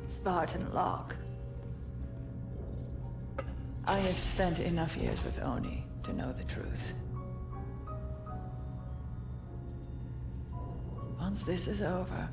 Spartan Locke. I have spent enough years with Oni to know the truth. Once this is over,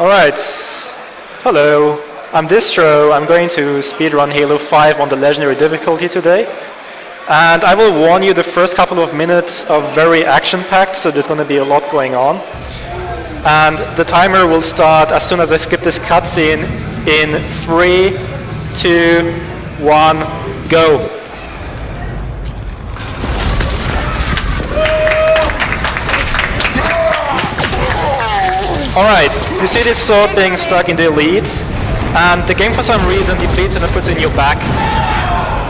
Alright, hello, I'm Distro. I'm going to speedrun Halo 5 on the legendary difficulty today. And I will warn you, the first couple of minutes are very action-packed, so there's going to be a lot going on. And the timer will start as soon as I skip this cutscene in 3, 2, 1, go. Alright, you see this sword being stuck in the elite, and the game for some reason depletes and puts it in your back.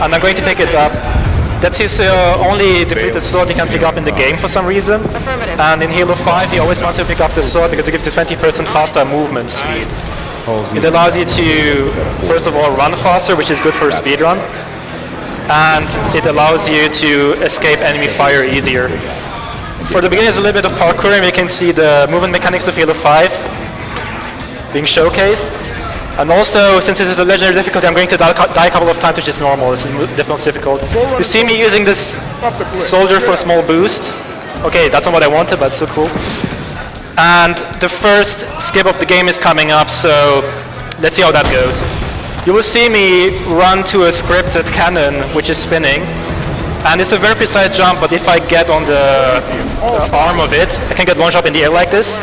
And I'm going to pick it up. That's his only depleted sword you can pick up in the game for some reason. And in Halo 5 you always want to pick up the sword because it gives you 20% faster movement speed. It allows you to, first of all, run faster, which is good for speedrun. And it allows you to escape enemy fire easier. For the beginning, there's a little bit of parkour, and we can see the movement mechanics of Halo 5 being showcased. And also, since this is a legendary difficulty, I'm going to die a couple of times, which is normal. This is definitely difficult. You see me using this soldier for a small boost. Okay, that's not what I wanted, but it's still cool. And the first skip of the game is coming up, so let's see how that goes. You will see me run to a scripted cannon, which is spinning. And it's a very precise jump, but if I get on the arm of it, I can get launched up in the air like this.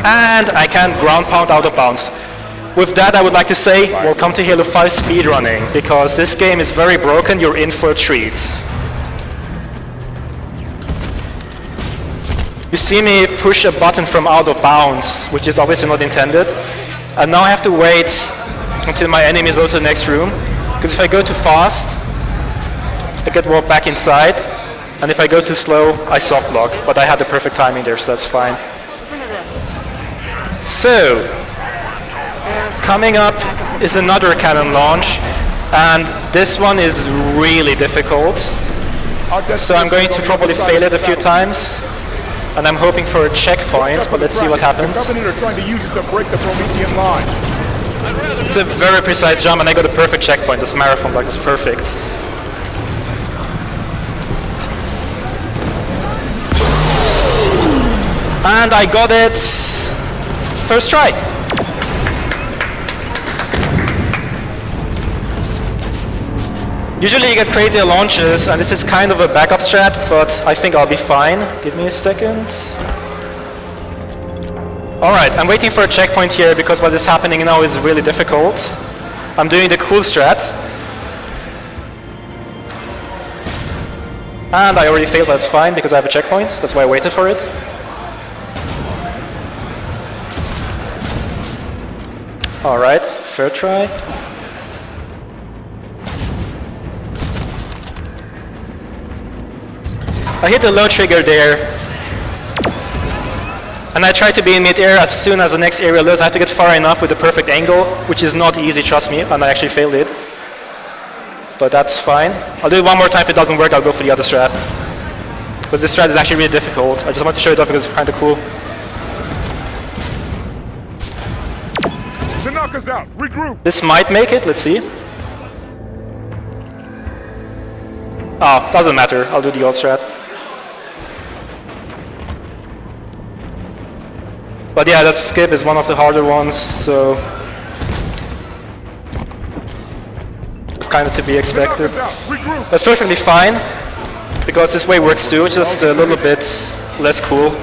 And I can ground pound out of bounds. With that, I would like to say, welcome to Halo 5 speedrunning, because this game is very broken, you're in for a treat. You see me push a button from out of bounds, which is obviously not intended. And now I have to wait until my enemies go to the next room, because if I go too fast, I get walked back inside, and if I go too slow, I soft lock. But I had the perfect timing there, so that's fine. So, coming up is another cannon launch, and this one is really difficult. So I'm going to probably fail it a few times, and I'm hoping for a checkpoint, but let's see what happens. It's a very precise jump, and I got a perfect checkpoint. This marathon block is perfect. And I got it first try. Usually you get crazier launches, and this is kind of a backup strat, but I think I'll be fine. Give me a second. Alright, I'm waiting for a checkpoint here because what is happening now is really difficult. I'm doing the cool strat. And I already failed, that's fine, because I have a checkpoint. That's why I waited for it. Alright, third try. I hit the low trigger there. And I try to be in mid-air as soon as the next area loads. I have to get far enough with the perfect angle, which is not easy, trust me, and I actually failed it. But that's fine. I'll do it one more time. If it doesn't work, I'll go for the other strat. But this strat is actually really difficult. I just want to show it off because it's kind of cool. To knock us out, regroup. This might make it, let's see. Oh, doesn't matter. I'll do the old strat. But yeah, that skip is one of the harder ones, so it's kind of to be expected. That's perfectly fine, because this way works too, just a little bit less cool.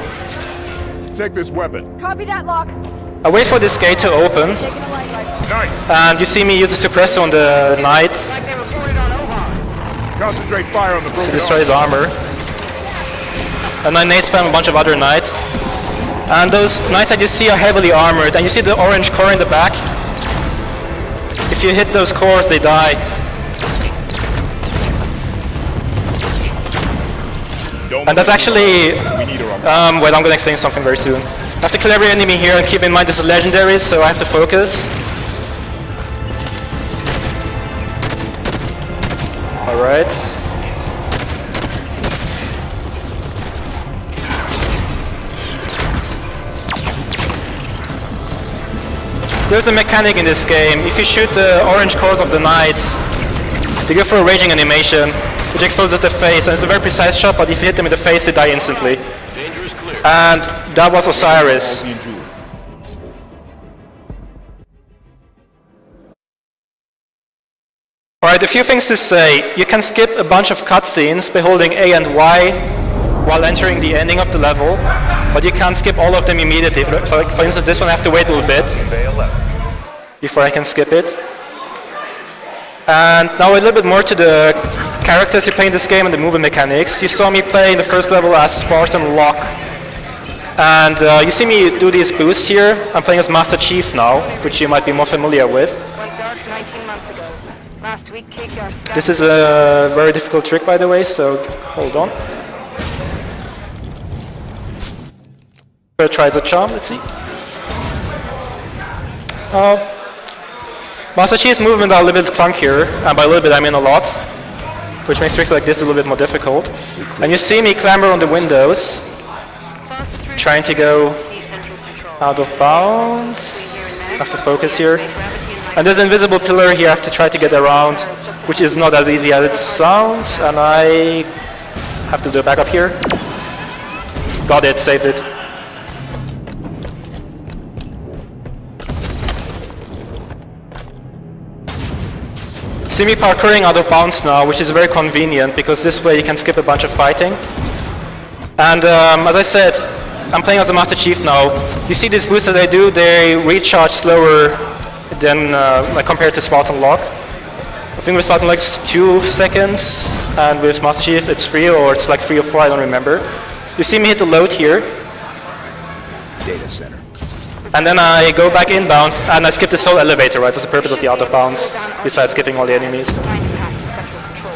Take this weapon. Copy that, Lock. I wait for this gate to open, and you see me use the suppressor on the knight Concentrate fire on the to destroy his armor. And I nade spam a bunch of other knights. And those knights that you see are heavily armored, and you see the orange core in the back. If you hit those cores, they die. And that's actually, well, I'm going to explain something very soon. I have to kill every enemy here, and keep in mind this is legendary, so I have to focus. Alright. There's a mechanic in this game. If you shoot the orange cores of the knights, they go for a raging animation, which exposes the face, and it's a very precise shot, but if you hit them in the face, they die instantly. And that was Osiris. Alright, a few things to say. You can skip a bunch of cutscenes by holding A and Y while entering the ending of the level, but you can't skip all of them immediately. For instance, this one I have to wait a little bit before I can skip it. And now a little bit more to the characters you play in this game and the movement mechanics. You saw me play in the first level as Spartan Locke. And you see me do these boosts here. I'm playing as Master Chief now, which you might be more familiar with. Went dark 19 months ago. Last week, KKR stabbed. This is a very difficult trick, by the way, so hold on. Tries a charm, let's see. Master Chief's movement are a little bit clunkier, and by a little bit I mean a lot, which makes tricks like this a little bit more difficult. And you see me clamber on the windows, trying to go out of bounds. I have to focus here. And there's an invisible pillar here I have to try to get around, which is not as easy as it sounds, and I have to do a backup here. Got it, saved it. See me parkouring out of bounds now, which is very convenient because this way you can skip a bunch of fighting. And as I said, I'm playing as a Master Chief now. You see these boosts that I do, they recharge slower than like compared to Spartan Lock. I think with Spartan Lock it's 2 seconds, and with Master Chief it's 3 or it's like 3 or 4, I don't remember. You see me hit the load here. Data center. And then I go back inbounds, and I skip this whole elevator, right? That's the purpose of the out of bounds, besides skipping all the enemies.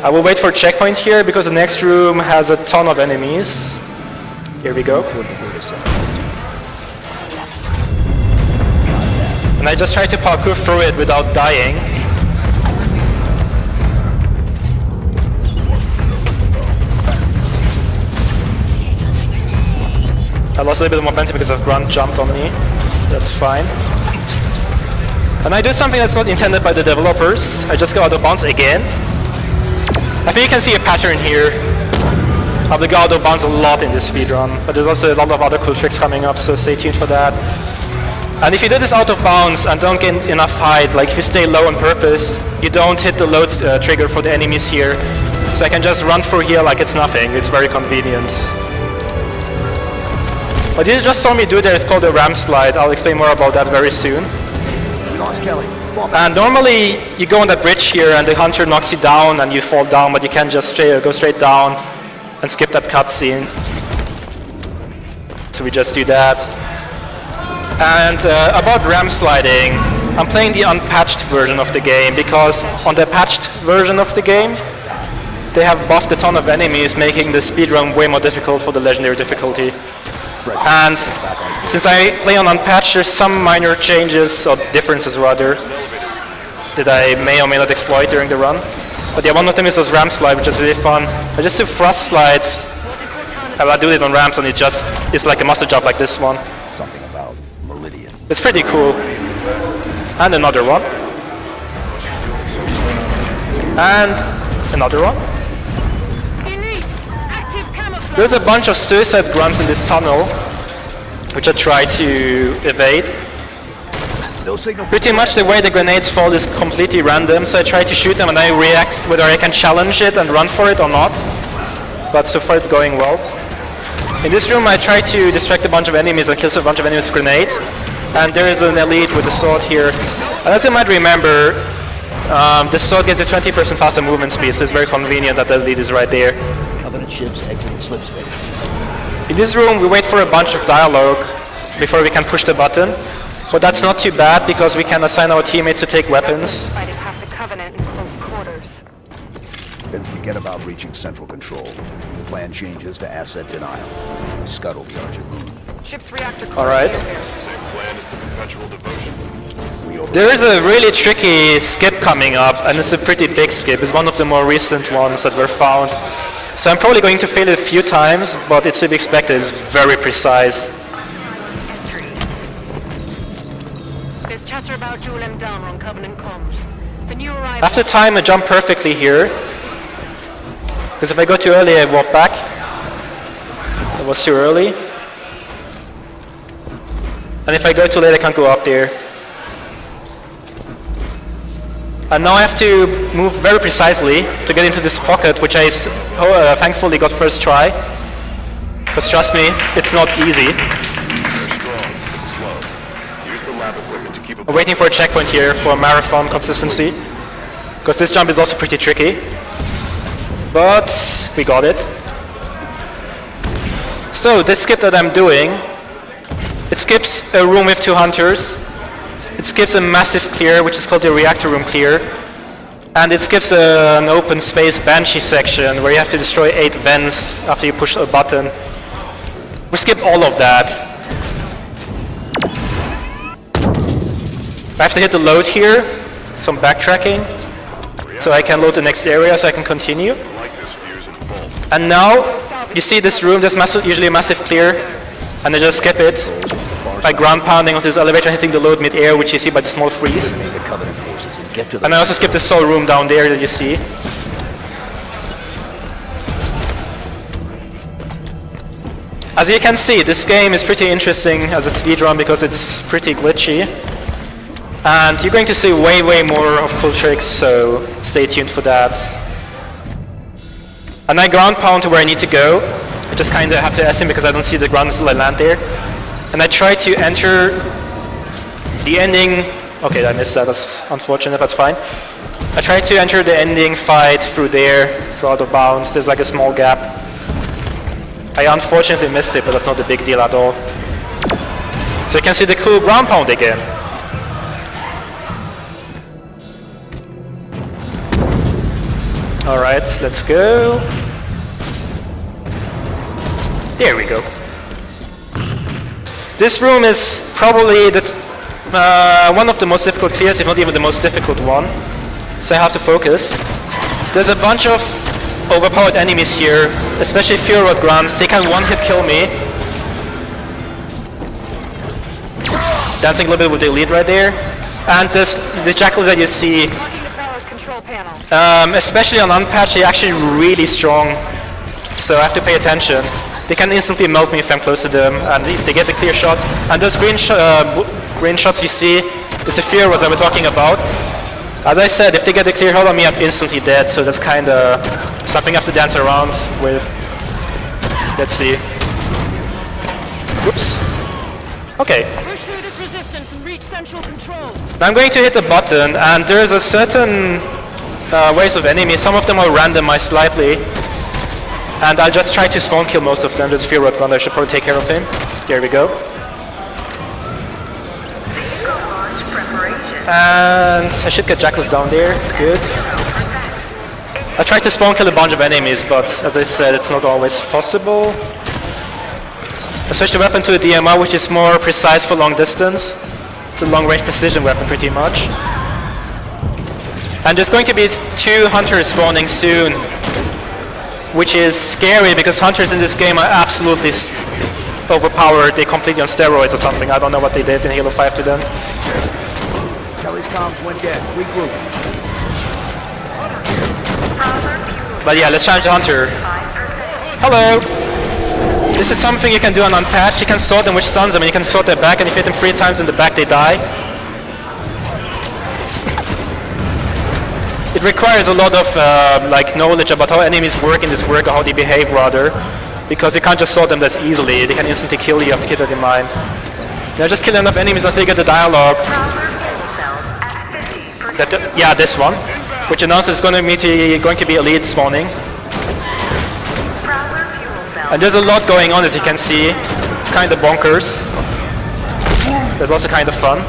I will wait for a checkpoint here, because the next room has a ton of enemies. Here we go. And I just try to parkour through it without dying. I lost a little bit of momentum because a grunt jumped on me. That's fine. And I do something that's not intended by the developers. I just go out of bounds again. I think you can see a pattern here. I will go out of bounds a lot in this speedrun, but there's also a lot of other cool tricks coming up, so stay tuned for that. And if you do this out of bounds and don't get enough height, like if you stay low on purpose, you don't hit the load trigger for the enemies here. So I can just run through here like it's nothing. It's very convenient. What you just saw me do there is called a ram slide. I'll explain more about that very soon. And normally you go on that bridge here and the hunter knocks you down and you fall down, but you can just go straight down and skip that cutscene. So we just do that. And about ram sliding, I'm playing the unpatched version of the game because on the patched version of the game, they have buffed a ton of enemies, making the speedrun way more difficult for the legendary difficulty. And since I play on unpatched, there's some minor changes, or differences rather, that I may or may not exploit during the run. But yeah, one of them is this ram slide, which is really fun. I just do thrust slides. I do it on ramps, and it's like a master jump like this one. Something about Meridian. It's pretty cool. And another one. And another one. There's a bunch of suicide grunts in this tunnel, which I try to evade. Pretty much the way the grenades fall is completely random, so I try to shoot them and I react whether I can challenge it and run for it or not. But so far it's going well. In this room I try to distract a bunch of enemies and kill a bunch of enemies with grenades. And there is an elite with a sword here. And as you might remember, the sword gives you 20% faster movement speed, so it's very convenient that the elite is right there. Covenant ships exiting slip space. In this room we wait for a bunch of dialogue before we can push the button. But that's not too bad because we can assign our teammates to take weapons. Fighting half the Covenant in close quarters. Then forget about reaching central control. The plan changes to asset denial. We scuttle the Archer moon. Ship's reactor core. Alright. Plan is the perpetual devotion. There is a really tricky skip coming up, and it's a pretty big skip. It's one of the more recent ones that were found. So I'm probably going to fail it a few times, but it's to be expected. It's very precise. There's chatter about Jewel M down on Covenant comms. The new arrival. After time, I jump perfectly here. Because if I go too early, I walk back. It was too early. And if I go too late, I can't go up there. And now I have to move very precisely to get into this pocket, which I thankfully got first try. Because trust me, it's not easy. I'm waiting for a checkpoint here for marathon consistency. Because this jump is also pretty tricky. But we got it. So this skip that I'm doing It skips a room with 2 hunters. It skips a massive clear, which is called the reactor room clear. And it skips an open space Banshee section where you have to destroy 8 vents after you push a button. We skip all of that. I have to hit the load here, some backtracking, so I can load the next area so I can continue. And now, you see this room, there's usually a massive clear, and I just skip it by ground pounding onto this elevator and hitting the load mid-air, which you see by the small freeze. And I also skip this whole room down there that you see. As you can see, this game is pretty interesting as a speedrun because it's pretty glitchy. And you're going to see way more of cool tricks, so stay tuned for that. And I ground pound to where I need to go. I just kind of have to ask him because I don't see the ground until I land there. And I try to enter the ending. Okay, I missed that. That's unfortunate. That's fine. I try to enter the ending fight through there, through out of bounds. There's like a small gap. I unfortunately missed it, but that's not a big deal at all. So you can see the cool ground pound again. Alright, let's go. There we go. This room is probably one of the most difficult clears, if not even the most difficult one. So I have to focus. There's a bunch of overpowered enemies here, especially fuel rod grunts. They can one-hit kill me. Dancing a little bit with the lead right there. And the jackals that you see, especially on unpatched, they're actually really strong. So I have to pay attention. They can instantly melt me if I'm close to them, and if they get the clear shot. And those green shots you see is the fuel rods I was talking about. As I said, if they get the clear hold on me, I'm instantly dead, so that's kind of something I have to dance around with. Let's see. Whoops. Okay. Push through this resistance and reach central control. Now I'm going to hit the button, and there's a certain ways of enemies. Some of them are randomized slightly, and I'll just try to spawn kill most of them. There's a few road runner. I should probably take care of him. There we go. And I should get jackals down there. Good. I tried to spawn kill a bunch of enemies, but as I said, it's not always possible. I switched the weapon to a DMR, which is more precise for long distance. It's a long-range precision weapon, pretty much. And there's going to be 2 hunters spawning soon, which is scary because hunters in this game are absolutely overpowered. They're completely on steroids or something. I don't know what they did in Halo 5 to them. Kelly's comms went dead. Regroup. But yeah, let's challenge the hunter. Hello! This is something you can do on Unpatched. You can sort them which stuns them, and you can sort their back, and if you hit them 3 times in the back, they die. It requires a lot of knowledge about how enemies work in this work, or how they behave rather, because you can't just sort them that easily. They can instantly kill you. You have to keep that in mind. Now just kill enough enemies until you get the dialogue. Yeah, this one, which announces it's going to be elite spawning. And there's a lot going on, as you can see. It's kind of bonkers. There's also kind of fun.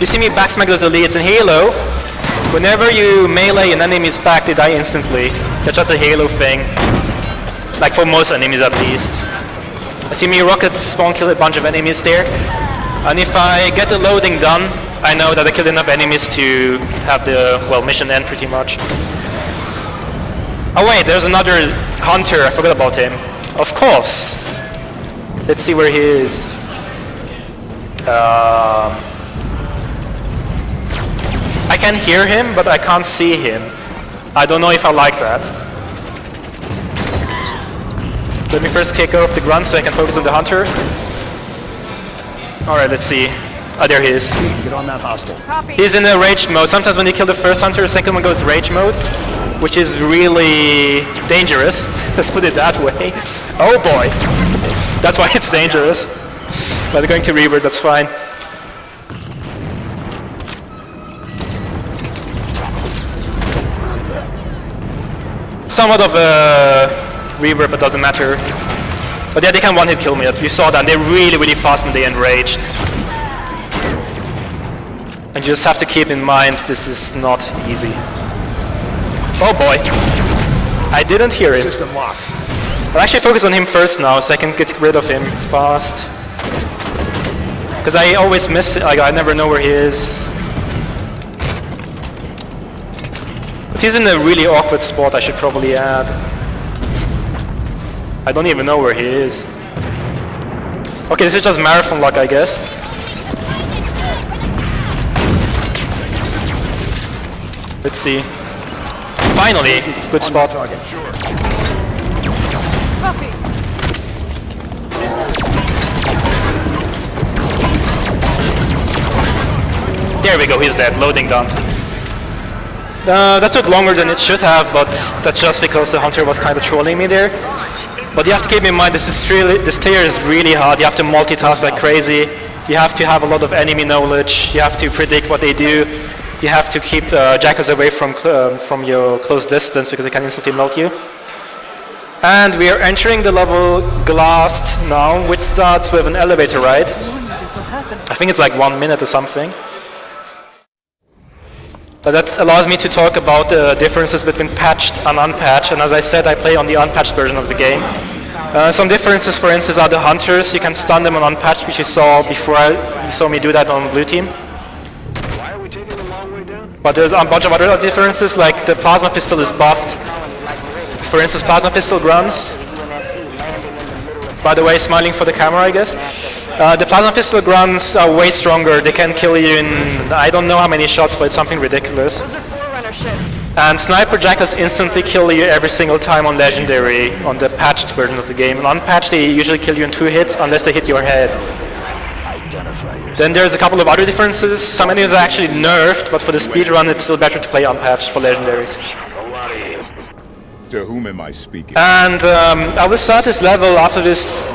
You see me backsmack those elites in Halo. Whenever you melee an enemy's back, they die instantly. That's just a Halo thing. Like for most enemies at least. I see me rocket spawn kill a bunch of enemies there. And if I get the loading done, I know that I killed enough enemies to have the, mission end pretty much. Oh wait, there's another hunter, I forgot about him. Of course. Let's see where he is. I can hear him, but I can't see him. I don't know if I like that. Let me first take care of the grunt so I can focus on the hunter. Alright, let's see. Oh, there he is. Get on that hostile. He's in a rage mode. Sometimes when you kill the first hunter, the second one goes rage mode, which is really dangerous. Let's put it that way. Oh boy. That's why it's dangerous. But going to revert, that's fine. Somewhat of a reverb, but doesn't matter. But yeah, they can one-hit kill me. You saw that. They're really, really fast when they enrage. And you just have to keep in mind this is not easy. Oh boy. I didn't hear him. System locked. I'll actually focus on him first now so I can get rid of him fast. Because I always miss it, like I never know where he is. But he's in a really awkward spot, I should probably add. I don't even know where he is. Okay, this is just marathon luck, I guess. Let's see. Finally, good spot. There we go, he's dead. Loading done. That took longer than it should have, but that's just because the hunter was kind of trolling me there. But you have to keep in mind this clear is really hard. You have to multitask like crazy. You have to have a lot of enemy knowledge. You have to predict what they do. You have to keep jackals away from your close distance because they can instantly melt you. And we are entering the level Glassed now, which starts with an elevator ride. I think it's like 1 minute or something. But that allows me to talk about the differences between patched and unpatched, and as I said, I play on the unpatched version of the game. Some differences, for instance, are the hunters. You can stun them on unpatched, which you saw before you saw me do that on blue team. Why are we taking the long way down? But there's a bunch of other differences, like the plasma pistol is buffed. For instance, plasma pistol grunts. By the way, smiling for the camera, I guess. The plasma pistol grunts are way stronger. They can kill you in I don't know how many shots, but it's something ridiculous. Those are Forerunner ships. And sniper jackals instantly kill you every single time on legendary on the patched version of the game. On unpatched, they usually kill you in 2 hits unless they hit your head. Then there's a couple of other differences. Some enemies are actually nerfed, but for the speedrun, it's still better to play unpatched for legendaries. To whom am I speaking? And I will start this level after this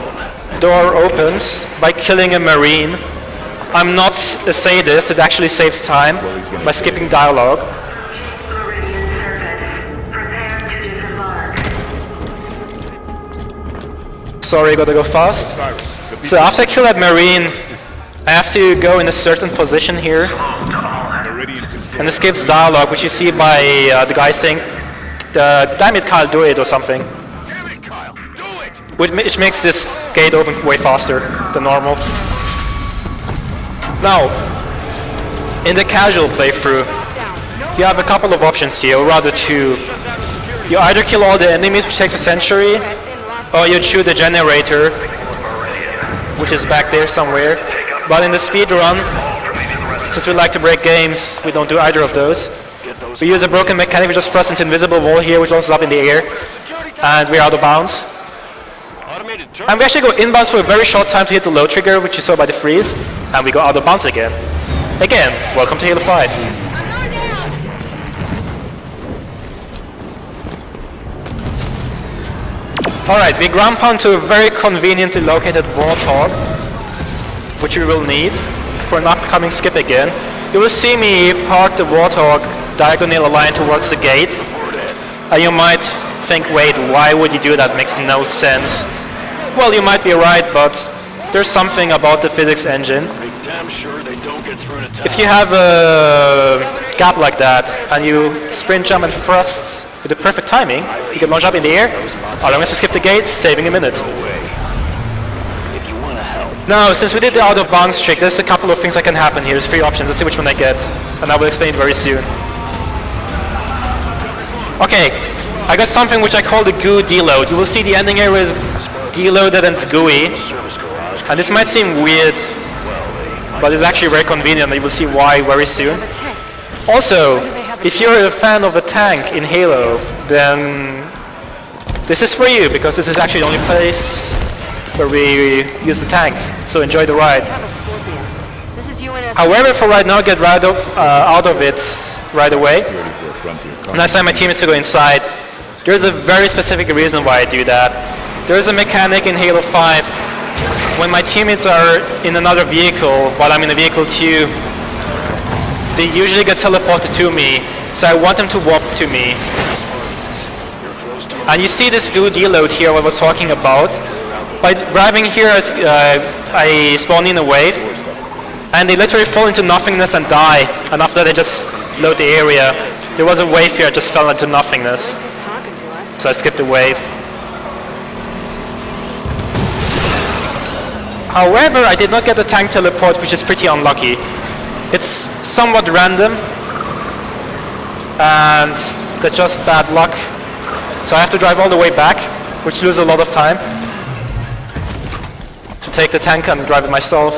door opens by killing a marine. I'm not a sadist, it actually saves time by skipping dialogue. Sorry, gotta go fast. So after I kill that marine, I have to go in a certain position here. And it skips dialogue, which you see by the guy saying, damn it Kyle, do it, or something. Which makes this gate open way faster than normal. Now, in the casual playthrough, you have a couple of options here, or rather 2. You either kill all the enemies, which takes a century, or you shoot the generator, which is back there somewhere. But in the speedrun, since we like to break games, we don't do either of those. We use a broken mechanic, we just thrust into invisible wall here, which launches up in the air, and we're out of bounds. And we actually go inbounds for a very short time to hit the low trigger, which you saw by the freeze, and we go out of bounds again. Again, welcome to Halo 5. Alright, we ground pound to a very conveniently located warthog, which we will need for an upcoming skip again. You will see me park the warthog diagonally aligned towards the gate. And you might think, wait, why would you do that? Makes no sense. Well, you might be right, but there's something about the physics engine. If you have a gap like that, and you sprint, jump, and thrust with the perfect timing, you can launch up in the air, as long as you skip the gate, saving a minute. Now, since we did the out of bounds trick, there's a couple of things that can happen here. There's 3 options. Let's see which one I get, and I will explain it very soon. Okay, I got something which I call the goo deload. You will see the ending area is deloaded and it's gooey. And this might seem weird, but it's actually very convenient, and you will see why very soon. Also, if you're a fan of a tank in Halo, then this is for you, because this is actually the only place where we use the tank. So enjoy the ride. However, for right now, get out of it right away. And I assign my teammates to go inside. There's a very specific reason why I do that. There's a mechanic in Halo 5. When my teammates are in another vehicle, while I'm in a vehicle too, they usually get teleported to me, so I want them to warp to me. And you see this goo deload here, what I was talking about. By driving here, I spawn in a wave, and they literally fall into nothingness and die, and after that they just load the area. There was a wave here, I just fell into nothingness, so I skipped the wave. However, I did not get the tank teleport, which is pretty unlucky. It's somewhat random, and that's just bad luck. So I have to drive all the way back, which loses a lot of time, to take the tank and drive it myself.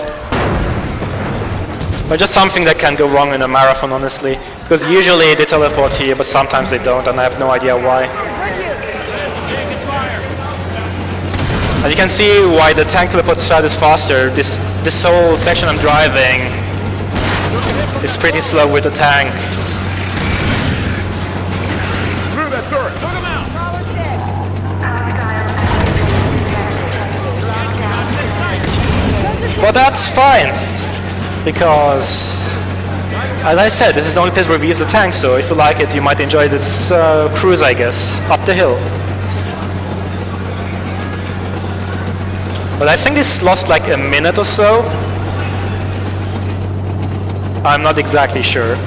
But just something that can go wrong in a marathon, honestly. Because usually they teleport here, but sometimes they don't, and I have no idea why. And you can see why the tank teleport side is faster. This whole section I'm driving is pretty slow with the tank. But that's fine, because, as I said, this is the only place where we use the tank, so if you like it, you might enjoy this cruise, I guess, up the hill. But I think this lost like a minute or so. I'm not exactly sure.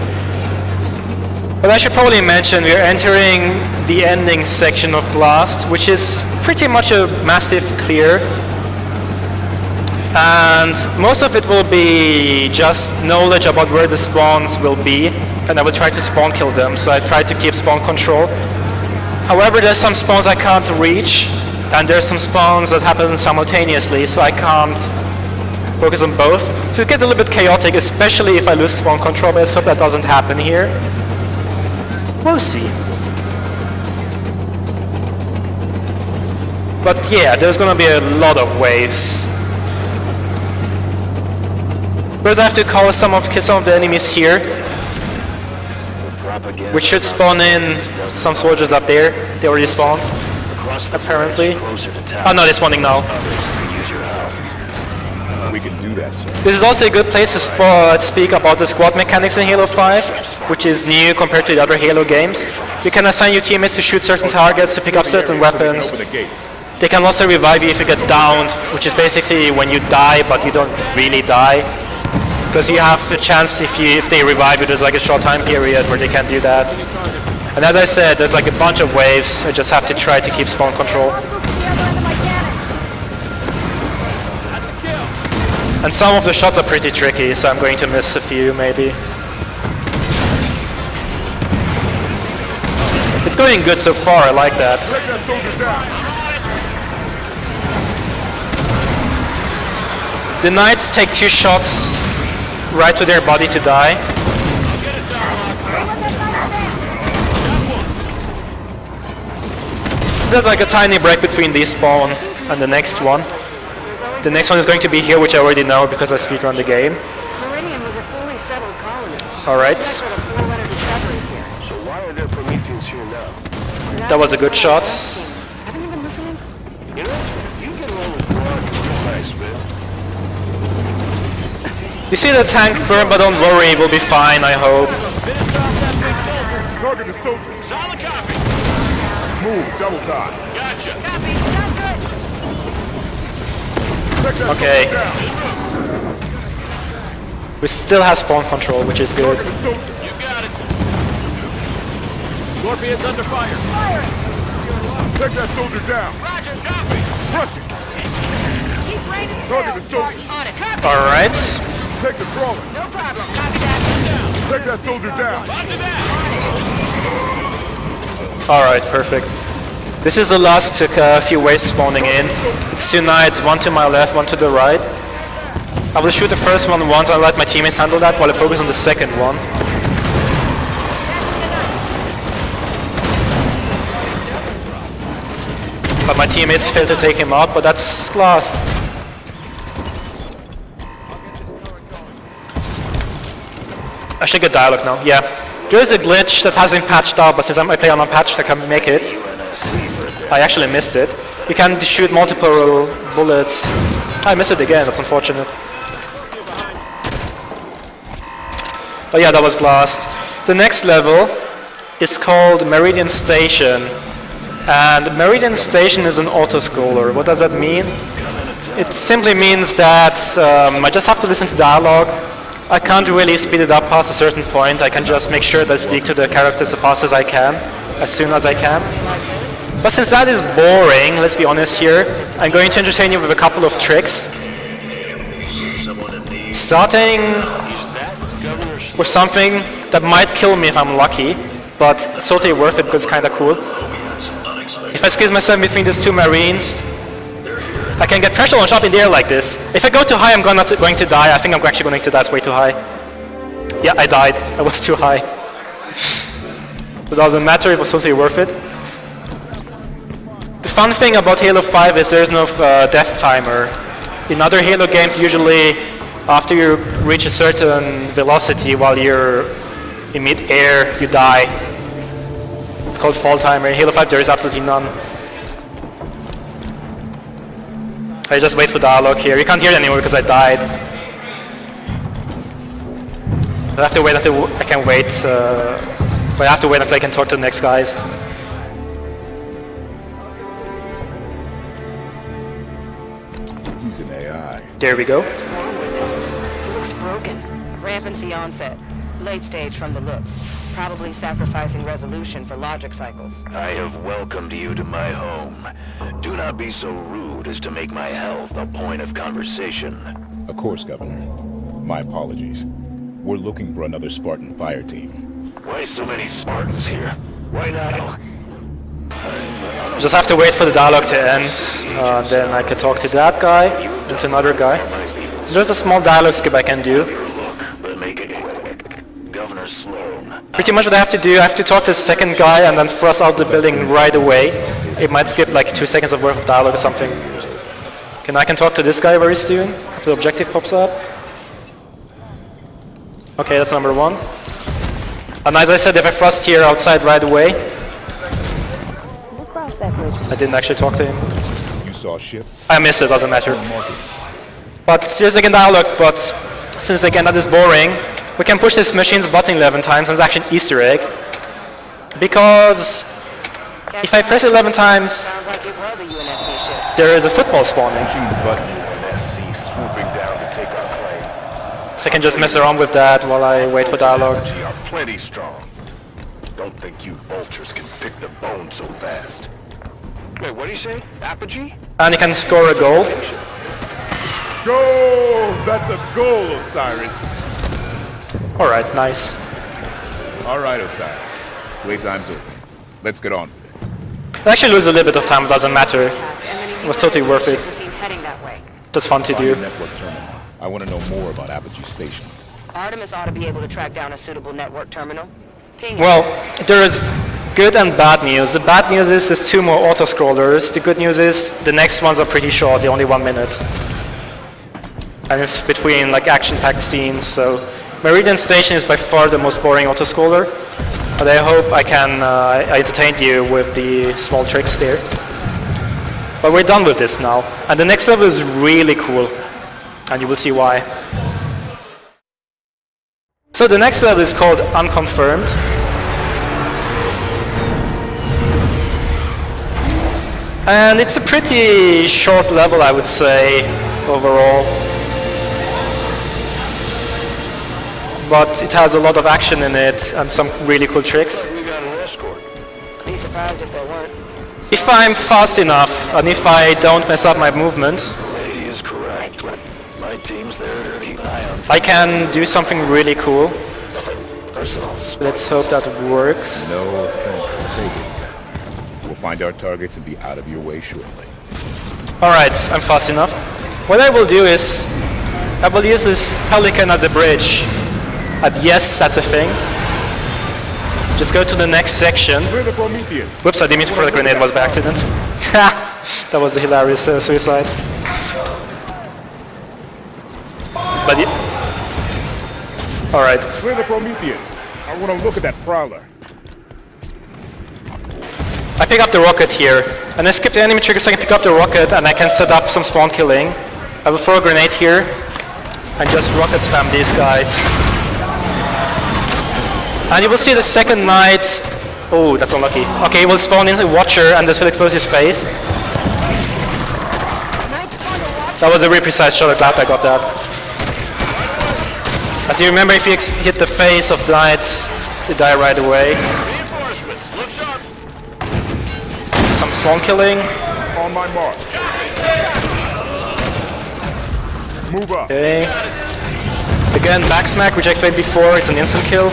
But I should probably mention we're entering the ending section of Blast, which is pretty much a massive clear. And most of it will be just knowledge about where the spawns will be, and I will try to spawn kill them, so I try to keep spawn control. However, there's some spawns I can't reach, and there's some spawns that happen simultaneously, so I can't focus on both. So it gets a little bit chaotic, especially if I lose spawn control, but let's hope that doesn't happen here. We'll see. But yeah, there's gonna be a lot of waves. First I have to kill some of the enemies here, which should spawn in some soldiers up there. They already spawned, apparently. Oh no, they're spawning now. We can do that, sir. This is also a good place to speak about the squad mechanics in Halo 5, which is new compared to the other Halo games. You can assign your teammates to shoot certain targets, to pick up certain weapons. They can also revive you if you get downed, which is basically when you die, but you don't really die. Because you have a chance if they revive you, there's like a short time period where they can do that. And as I said, there's like a bunch of waves, I just have to try to keep spawn control. And some of the shots are pretty tricky, so I'm going to miss a few maybe. It's going good so far, I like that. The Knights take 2 shots right to their body to die. There's like a tiny break between this spawn and the next one. The next one is going to be here, which I already know because I speedrun the game. Meridian was a fully settled colony. Alright. So why are there Prometheans here now? That was a good shot. Haven't you been listening? You know, you get along with blood. Nice, man. You see the tank burn, but don't worry, we'll be fine, I hope. Target the soldier. Solid copy. Move, double time. Gotcha. Copy. Sounds good. Okay. We still have spawn control, which is good. You got it. Scorpion's under fire. Fire. Take that soldier down. Roger, copy. Rush it. Keep raining Target the Sarge. soldier. On it. Copy. Alright. Take the throwing. No problem. Copy that. Take that soldier down. Roger that. Alright, perfect. This is the last few waves spawning in. It's 2 Knights, 1 to my left, 1 to the right. I will shoot the first one once, I'll let my teammates handle that while I focus on the second one. But my teammates failed to take him out, but that's last. I should get dialogue now, yeah. There is a glitch that has been patched out, but since I play on unpatched, I can't make it. I actually missed it. You can shoot multiple bullets. I missed it again, that's unfortunate. Oh yeah, that was glassed. The next level is called Meridian Station. And Meridian Station is an autoscroller. What does that mean? It simply means that I just have to listen to dialogue. I can't really speed it up past a certain point. I can just make sure that I speak to the characters as fast as I can, as soon as I can. But since that is boring, let's be honest here, I'm going to entertain you with a couple of tricks. Starting with something that might kill me if I'm lucky, but it's totally worth it because it's kind of cool. If I squeeze myself between these two marines, I can get pressure launched up in the air like this. If I go too high, I'm not going to die. I think I'm actually going to die. It's way too high. Yeah, I died. I was too high. It doesn't matter. It was totally worth it. The fun thing about Halo 5 is there's no death timer. In other Halo games, usually after you reach a certain velocity while you're in mid-air, you die. It's called fall timer. In Halo 5, there is absolutely none. I just wait for dialogue here. You can't hear it anymore because I died. I have to wait until I can wait. But I have to wait until I can talk to the next guys. He's an AI. There we go. What's wrong with it? It looks broken. Rampancy onset. Late stage from the looks. Probably sacrificing resolution for logic cycles. I have welcomed you to my home. Do not be so rude as to make my health a point of conversation. Of course, Governor. My apologies. We're looking for another Spartan fire team. Why so many Spartans here? Why not? Just have to wait for the dialogue to end. Then I can talk to that guy and to another guy. There's a small dialogue skip I can do. But make it Governor Sloan. Pretty much what I have to do, I have to talk to the second guy and then thrust out the building right away. It might skip like 2 seconds of worth of dialogue or something. I can talk to this guy very soon, if the objective pops up. Okay, that's number one. And as I said, if I thrust here outside right away, We'll cross that bridge. I didn't actually talk to him. You saw a ship? I missed it, doesn't matter. But here's again dialogue, but since again that is boring, we can push this machine's button 11 times and it's actually an Easter egg. Because if I press it 11 times, Sounds like it was a UNSC ship. there is a football spawning. UNSC swooping down to take our claim. So I can just mess around with that while I wait for dialogue. We are plenty strong. Don't think you vultures can pick the bone so fast. Wait, what do you say? Apogee? And you can score a goal. Goal! That's a goal, Osiris. Alright, nice. All right, Osiris. Playtime's over. Let's get on with it. I actually lose a little bit of time, it doesn't matter. It was totally worth it. Was seen heading that way. Just fun to Find do. the network terminal. I want to know more about Apogee Station. Artemis ought to be able to track down a suitable network terminal. Ping it. Well, there is good and bad news. The bad news is there's 2 more auto-scrollers. The good news is the next ones are pretty short, they're only 1 minute. And it's between like action-packed scenes, so Meridian Station is by far the most boring auto-scroller. But I hope I can entertain you with the small tricks there. But we're done with this now. And the next level is really cool. And you will see why. So the next level is called Unconfirmed. And it's a pretty short level, I would say, overall. But it has a lot of action in it and some really cool tricks. We got an escort. Be surprised if there weren't. If I'm fast enough and if I don't mess up my movement, He is correct. My team's there to keep an eye on I can do something really cool. personal. Let's hope that works. No offense to take it. We'll find our targets and be out of your way shortly. Alright, I'm fast enough. What I will do is, I will use this pelican as a bridge. And yes, that's a thing. Just go to the next section. We're the Prometheus. Whoops, I didn't mean to throw the grenade, was by accident. That was a hilarious suicide. But yeah. Alright. We're the Prometheus. I want to look at that prowler. I pick up the rocket here, and I skip the enemy trigger so I can pick up the rocket and I can set up some spawn killing. I will throw a grenade here and just rocket spam these guys. And you will see the second knight. Oh, that's unlucky. Okay, he will spawn in a watcher and this will expose his face. Knight spawned a watcher. That was a really precise shot. I'm glad I got that. As you remember, if you hit the face of the knights, they die right away. Reinforcements. Look sharp. Some spawn killing. On my mark. Move up. Okay. Again, back smack, which I explained before. It's an instant kill.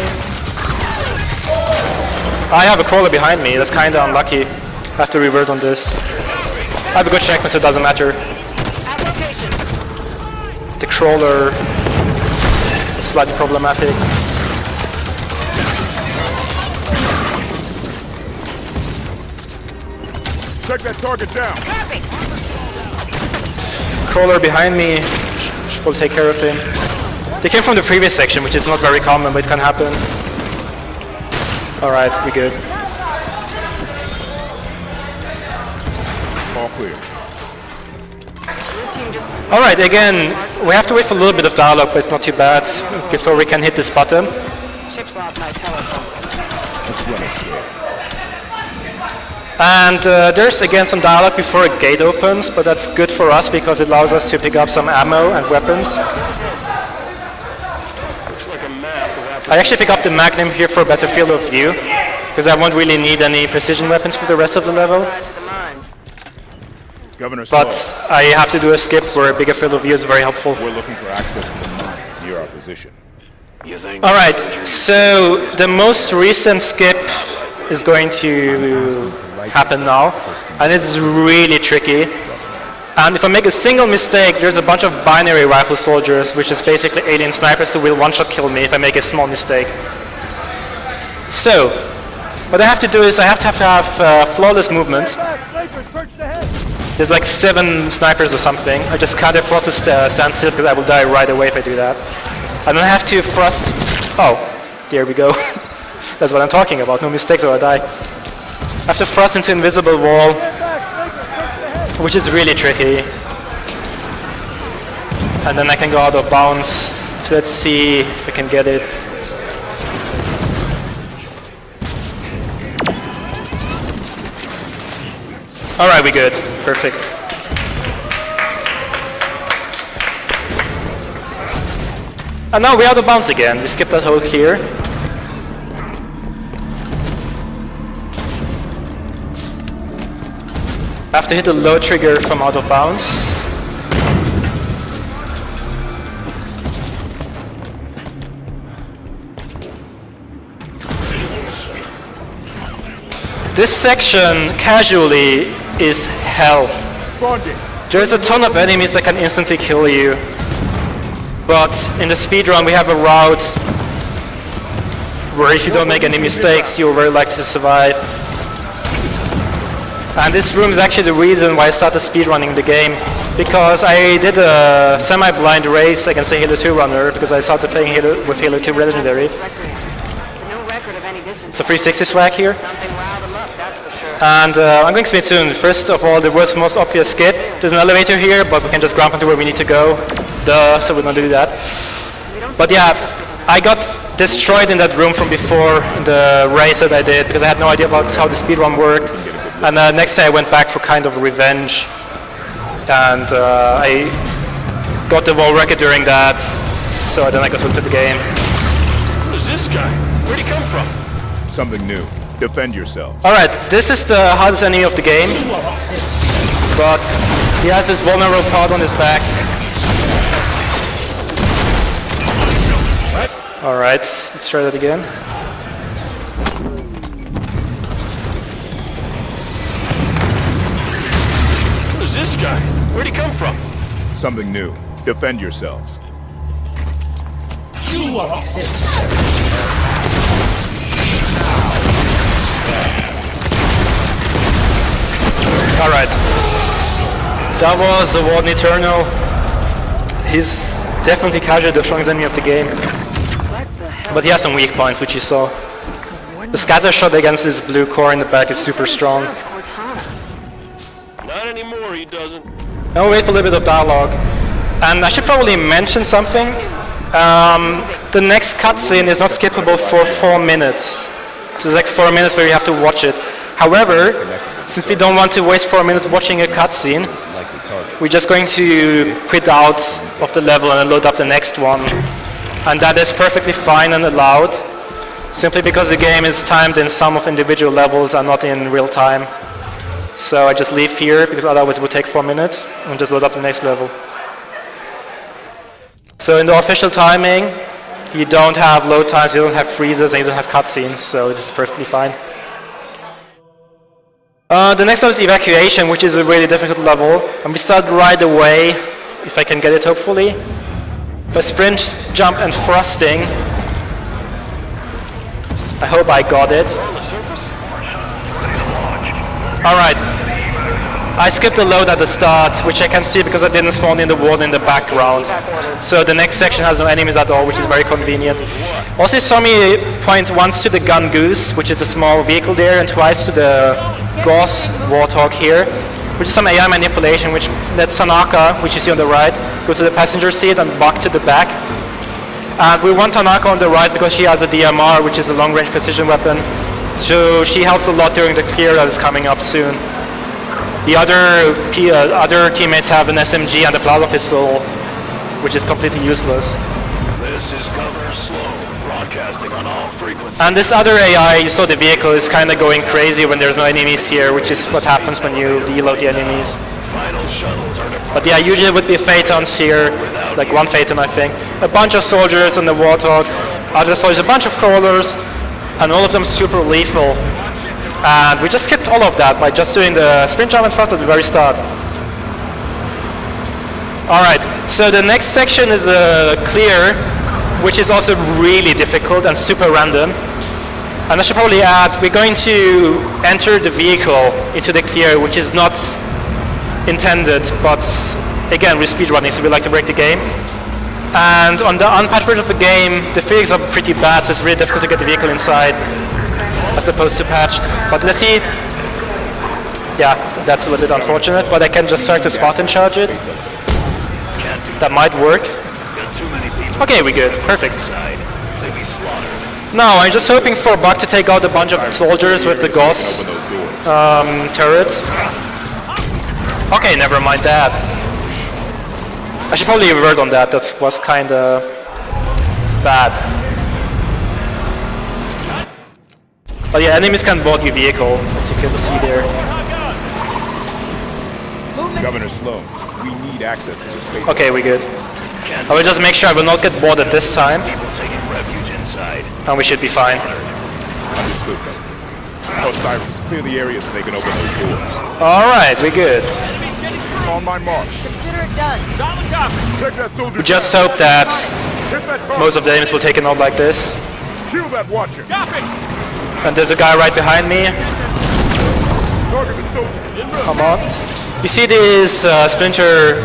I have a crawler behind me. That's kind of unlucky. I have to revert on this. I have a good checkpoint, so it doesn't matter. At location. The crawler is slightly problematic. Check that target down. Copy. Crawler behind me. We'll take care of him. They came from the previous section, which is not very common, but it can happen. Alright, we're good. All clear. Your team just Alright, again, we have to wait for a little bit of dialogue, but it's not too bad before we can hit this button. ship swap my telephone. And there's again some dialogue before a gate opens, but that's good for us because it allows us to pick up some ammo and weapons. I actually pick up the Magnum here for a better field of view, because I won't really need any precision weapons for the rest of the level. Side to the mines. Governor But Sloan, I have to do a skip where a bigger field of view is very helpful. we're looking for access to the mine near our position. You think? Alright, so the most recent skip is going to happen now, and it's really tricky. And if I make a single mistake, there's a bunch of binary rifle soldiers, which is basically alien snipers who will one-shot kill me if I make a small mistake. So, what I have to do is I have to have flawless movement. There's like 7 snipers or something. I just can't afford to stand still because I will die right away if I do that. And then I have to thrust. Oh, there we go. That's what I'm talking about. No mistakes or I die. I have to thrust into invisible wall, which is really tricky. And then I can go out of bounds. So let's see if I can get it. Alright, we're good. Perfect. And now we're out of bounds again. We skipped that hole here. I have to hit the low trigger from out of bounds. This section, casually, is hell. There's a ton of enemies that can instantly kill you. But in the speedrun we have a route where if you don't make any mistakes, you're very likely to survive. And this room is actually the reason why I started speedrunning the game, because I did a semi-blind race against a Halo 2 runner because I started playing with Halo 2 Legendary. No record of any distance. So 360 swag here. Something riled them up, that's for sure. And I'm going to speed soon. First of all, the world's most obvious skip. There's an elevator here, but we can just grab onto where we need to go. Duh, so we're not do that. But yeah, I got destroyed in that room from before in the race that I did because I had no idea about how the speedrun worked. And next day I went back for kind of revenge. And I got the world record during that. So then I got hooked to the game. Who's this guy? Where'd he come from? Something new. Defend yourselves. Alright, this is the hardest enemy of the game. But he has this vulnerable part on his back. Alright, let's try that again. Who's this guy? Where'd he come from? Something new. Defend yourselves. Alright. That was the Warden Eternal. He's definitely casually the strongest enemy of the game. But he has some weak points, which you saw. The scatter shot against his blue core in the back is super strong. Not anymore, he doesn't. Now we'll wait for a little bit of dialogue. And I should probably mention something. The next cutscene is not skippable for 4 minutes. So it's like 4 minutes where you have to watch it. However, since we don't want to waste 4 minutes watching a cutscene, we're just going to quit out of the level and load up the next one. And that is perfectly fine and allowed, simply because the game is timed in some of individual levels and not in real time. So I just leave here, because otherwise it would take 4 minutes, and just load up the next level. So in the official timing, you don't have load times, you don't have freezes, and you don't have cutscenes, so this is perfectly fine. The next level is Evacuation, which is a really difficult level, and we start right away, if I can get it hopefully, by sprint, jump, and thrusting. I hope I got it. Alright. I skipped the load at the start, which I can see because I didn't spawn in the wall in the background. So the next section has no enemies at all, which is very convenient. Also, you saw me point once to the Gun Goose, which is a small vehicle there, and twice to the Gauss Warthog here, which is some AI manipulation, which lets Tanaka, which you see on the right, go to the passenger seat and buck to the back. And we want Tanaka on the right because she has a DMR, which is a long-range precision weapon. So she helps a lot during the clear that is coming up soon. The other teammates have an SMG and a plasma pistol, which is completely useless. This is Governor Sloan, broadcasting on all frequencies. And this other AI, you saw the vehicle, is kind of going crazy when there's no enemies here, which is what happens when you deload the enemies. Final shuttles are to But yeah, usually it would be Phaetons here, like one Phaeton I think, a bunch of soldiers on the Warthog, other soldiers, a bunch of crawlers, and all of them super lethal. And we just skipped all of that by just doing the sprint jump and thrust at the very start. Alright, so the next section is a clear, which is also really difficult and super random. And I should probably add, we're going to enter the vehicle into the clear, which is not intended, but again, we're speedrunning, so we like to break the game. And on the unpatched version of the game, the physics are pretty bad, so it's really difficult to get the vehicle inside, as opposed to patched. But let's see. Yeah, that's a little bit unfortunate, but I can just start to Spartan charge it. That might work. Okay, we're good. Perfect. Now, I'm just hoping for Buck to take out a bunch of soldiers with the Gauss turret. Okay, never mind that. I should probably revert on that. That was kind of bad. But yeah, enemies can board your vehicle, as you can see there. Governor Sloan, we need access to the space. Okay, we're good. I will just make sure I will not get boarded this time. And we should be fine. Understood, Governor. Osiris, clear the area so they can open those doors. Alright, we're good. On my march. Consider it done. Solid copy. Take that soldier. We just hope that Hit that bomb. most of the enemies will take it out like this. Kill that watcher. Copy. And there's a guy right behind me. Target the soldier. Come on. You see these splinter,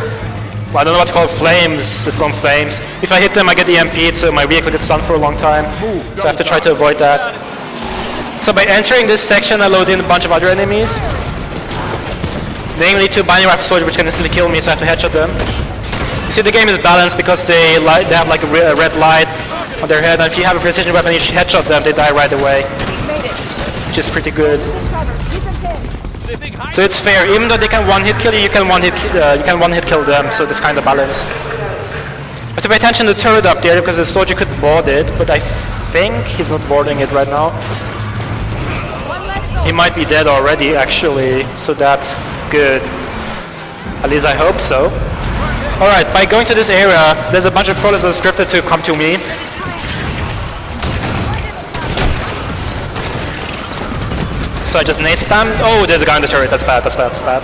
well, I don't know what to call it, flames. Let's call them flames. If I hit them, I get EMP'd, so my vehicle gets stunned for a long time. So I have to try to avoid that. So by entering this section, I load in a bunch of other enemies. Namely 2 binding rifle soldiers, which can instantly kill me, so I have to headshot them. You see, the game is balanced because they have like a red light on their head, and if you have a precision weapon and you headshot them, they die right away. Which is pretty good. So it's fair. Even though they can one-hit kill you, you can one-hit kill them. So it's kind of balanced. But to pay attention to the turret up there because the soldier could board it, but I think he's not boarding it right now. He might be dead already, actually. So that's good. At least I hope so. All right. By going to this area, there's a bunch of crawlers that are scripted to come to me. So I just nade spam. Oh, there's a guy on the turret. That's bad. That's bad. That's bad.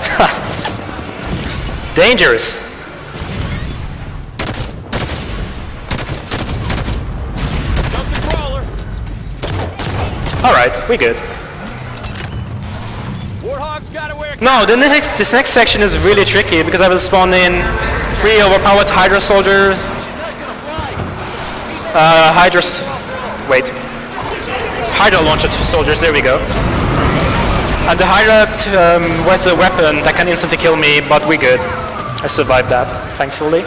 Dangerous. All right, we good. Warthog's got to wear. No, this next section is really tricky because I will spawn in 3 overpowered Hydra soldier. Hydra launcher soldiers. There we go. And the Hydra was a weapon that can instantly kill me, but we're good. I survived that, thankfully.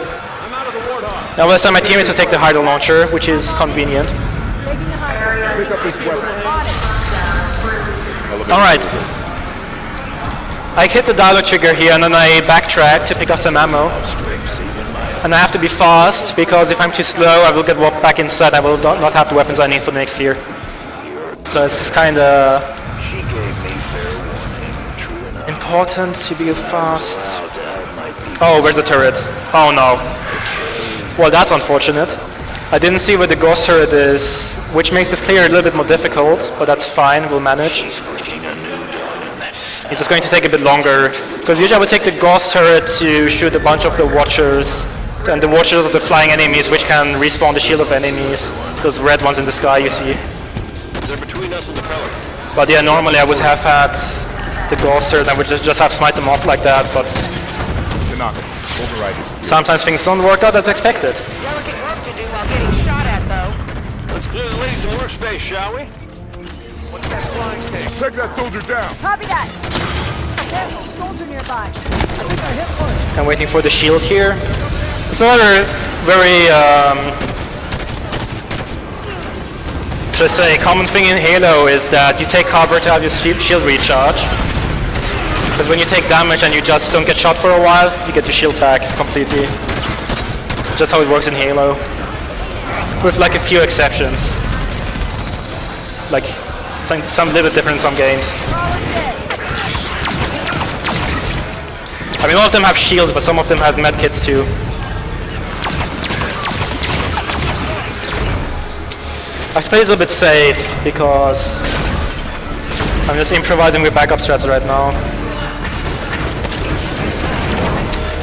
Now let's send my teammates to take the Hydra launcher, which is convenient. Pick up this weapon. Alright. I hit the dialogue trigger here and then I backtrack to pick up some ammo. And I have to be fast because if I'm too slow I will get walked back inside. I will not have the weapons I need for next year. So it's just kind of important to be fast. Oh, where's the turret? Oh no. Well, that's unfortunate. I didn't see where the ghost turret is, which makes this clear a little bit more difficult, but that's fine, we'll manage. It's just going to take a bit longer, because usually I would take the ghost turret to shoot a bunch of the watchers, and the watchers of the flying enemies, which can respawn the shield of enemies. Those red ones in the sky you see. They're between us and the pellet. But yeah, normally I would have had the ghost turret and I would just have smite them off like that, but sometimes things don't work out as expected. Delicate work to do while getting shot at, though. Let's clear the ladies in workspace, shall we? What's that flying thing? Take that soldier down. Copy that. There's a soldier nearby. I think I hit one. I'm waiting for the shield here. It's another very, should I say, common thing in Halo is that you take cover to have your shield recharge. Because when you take damage and you just don't get shot for a while, you get your shield back completely. Just how it works in Halo. With like a few exceptions. Like, some little different in some games. I mean, all of them have shields, but some of them have medkits too. I play a little bit safe because I'm just improvising with backup strats right now.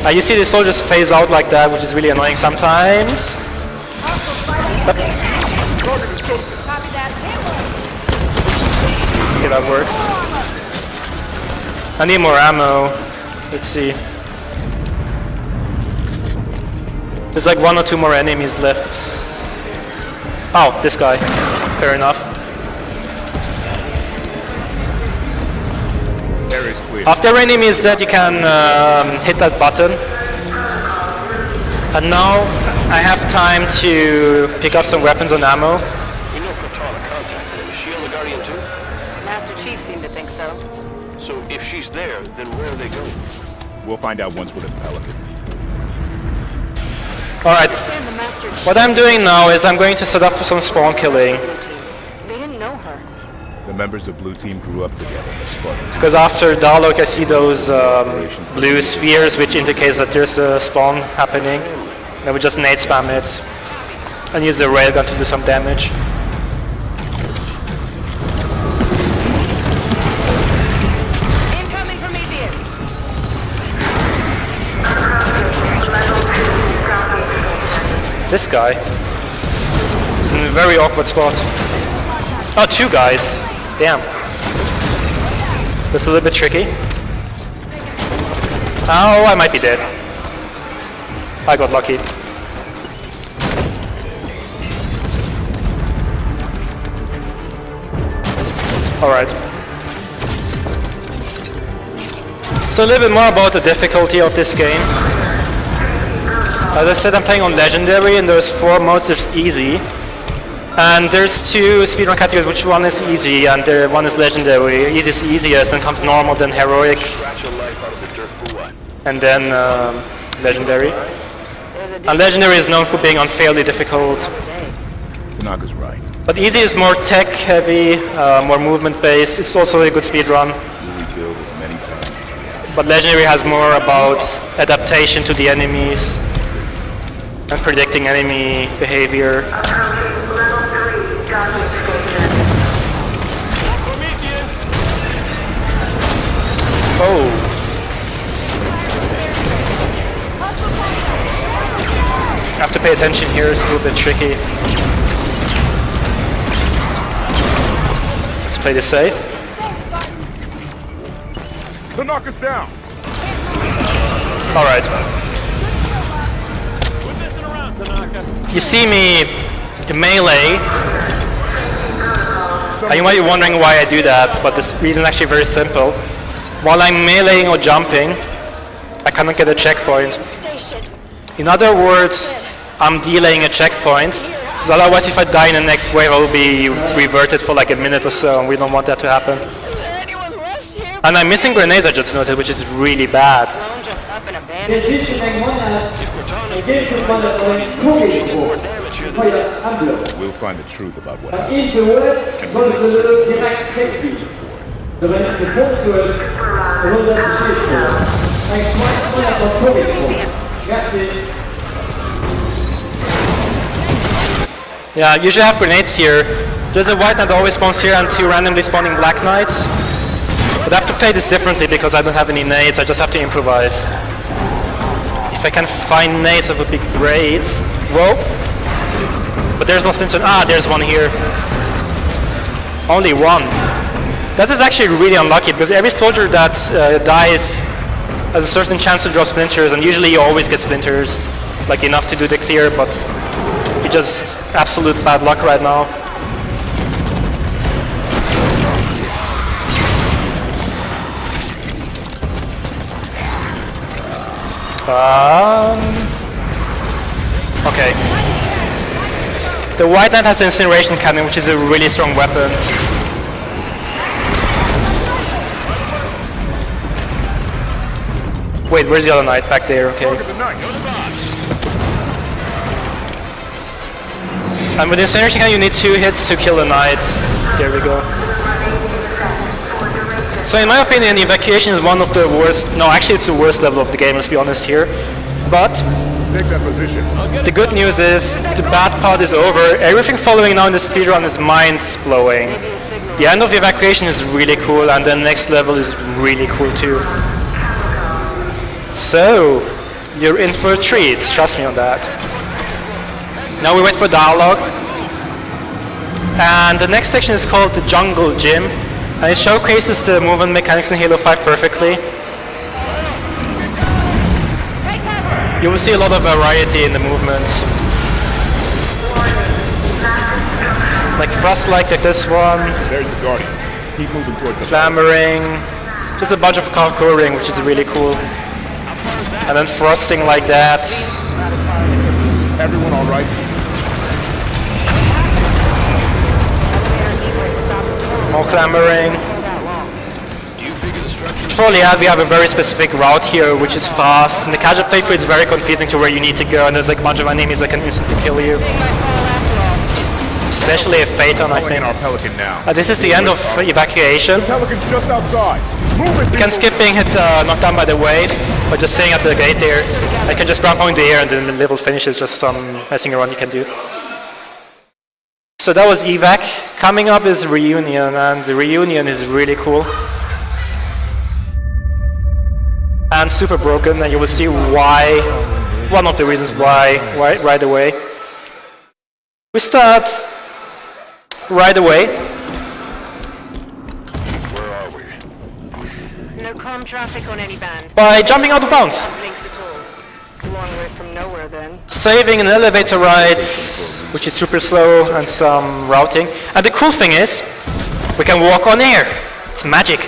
You see the soldiers phase out like that, which is really annoying sometimes. Okay, that works. I need more ammo. Let's see. There's like 1 or 2 more enemies left. Oh, this guy. Fair enough. After an enemy is dead, you can hit that button. And now I have time to pick up some weapons and ammo. We know Cortana contacted him. Is she on the Guardian too? Master Chief seemed to think so. So if she's there, then where are they going? We'll find out once we're at Pelican. Alright, And the Master Chief what I'm doing now is I'm going to set up for some spawn killing. They didn't know her. The members of Blue Team grew up together in Spartan. Because after dialogue I see those blue spheres which indicates that there's a spawn happening. And I would just nade spam it and use the railgun to do some damage. Incoming Prometheus. This guy is in a very awkward spot. Oh, 2 guys. Damn. That's a little bit tricky. Oh, I might be dead. I got lucky. Alright. So a little bit more about the difficulty of this game. As I said, I'm playing on Legendary and there's 4 modes. There's easy. And there's 2 speedrun categories, which one is easy and the one is Legendary. Easy is easiest, then comes Normal, then Heroic, Scratch your life out of the dirt for what? and then Legendary. And Legendary is known for being unfairly difficult. Tanaka's right. But Easy is more tech heavy, more movement based. It's also a good speedrun. We'll rebuild as many times as we have. But Legendary has more about adaptation to the enemies and predicting enemy behavior. Oh. I have to pay attention here, it's a little bit tricky. Let's play this safe. Tanaka's down. Alright. You see me melee. And you might be wondering why I do that, but the reason is actually very simple. While I'm meleeing or jumping, I cannot get a checkpoint. In other words, I'm delaying a checkpoint, because otherwise if I die in the next wave I will be reverted for like a minute or so, and we don't want that to happen. Is there anyone left here And I'm missing grenades, I just noticed, which is really bad. Clone just up and abandoned. We'll find the truth about what happened. And we'll make certain it's Yeah, you usually have grenades here. There's a white knight that always spawns here and 2 randomly spawning black knights. But I have to play this differently because I don't have any nades, I just have to improvise. If I can find nades, that would be great. Whoa! But there's no splinter. Ah, there's one here. Only one. That is actually really unlucky because every soldier that dies has a certain chance to draw splinters, and usually you always get splinters, like enough to do the clear, but it's just absolute bad luck right now. Okay. The white knight has an incineration cannon, which is a really strong weapon. Wait, where's the other knight? Back there, okay. And with the incineration cannon you need 2 hits to kill a knight. There we go. So in my opinion, evacuation is one of the worst, no actually it's the worst level of the game, let's be honest here. But Take that position. the good news is the bad part is over. Everything following now in the speedrun is mind-blowing. The end of the evacuation is really cool and the next level is really cool too. So, you're in for a treat, trust me on that. Now we wait for dialogue. And the next section is called the Jungle Gym. And it showcases the movement mechanics in Halo 5 perfectly. You will see a lot of variety in the movement. Like thrust like this one. There's the Guardian. Keep moving towards the Clambering. Just a bunch of parkouring, which is really cool. And then thrusting like that. Everyone all right? More clambering. Probably we have a very specific route here, which is fast. And the casual playthrough is very confusing to where you need to go, and there's like a bunch of enemies that can instantly kill you. Especially a Phaeton, I think. Our Pelican now. This is the end of evacuation. Pelican's just outside. Move it, You can skip being hit knocked down by the wave, or just staying at the gate there. I can just grab on the air and then the level finishes, just some messing around you can do. So that was evac. Coming up is reunion, and the reunion is really cool. And super broken, and you will see why, one of the reasons why right away. We start right away. Where are we? No comm traffic on any band. By jumping out of bounds. Links at all. Long way from nowhere then. Saving an elevator ride, which is super slow, and some routing. And the cool thing is, we can walk on air. It's magic.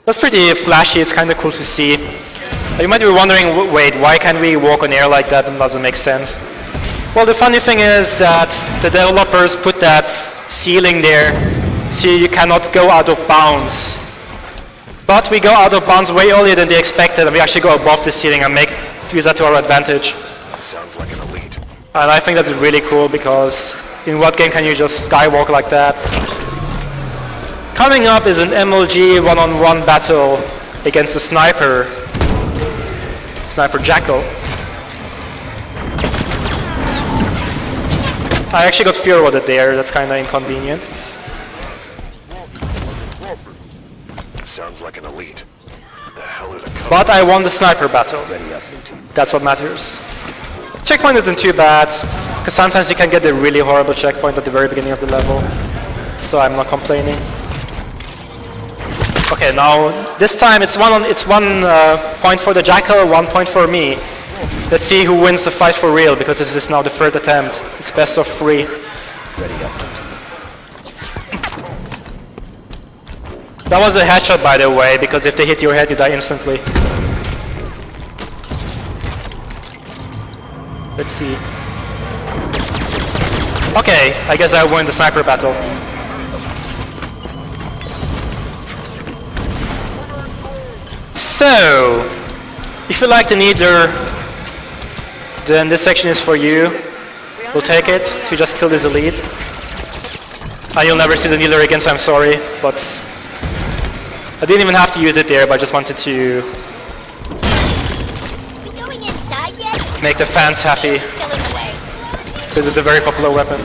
That's pretty flashy, it's kind of cool to see. You might be wondering, wait, why can't we walk on air like that? It doesn't make sense. Well, the funny thing is that the developers put that ceiling there so you cannot go out of bounds. But we go out of bounds way earlier than they expected, and we actually go above the ceiling and use that to our advantage. Sounds like an elite. And I think that's really cool because in what game can you just skywalk like that? Coming up is an MLG one-on-one battle against a sniper. Sniper Jackal. I actually got fear rodded there, that's kinda inconvenient. Sounds like an elite. The hell are the But I won the sniper battle. That's what matters. Checkpoint isn't too bad, because sometimes you can get a really horrible checkpoint at the very beginning of the level. So I'm not complaining. Okay, now this time it's one point for the Jackal, 1 point for me. Let's see who wins the fight for real, because this is now the third attempt. It's best of 3. That was a headshot, by the way, because if they hit your head, you die instantly. Let's see. Okay, I guess I won the sniper battle. So, if you like the needler, then this section is for you. We'll take it. So you just kill this elite. And you'll never see the needler again, so I'm sorry. But I didn't even have to use it there, but I just wanted to make the fans happy. Because it's a very popular weapon.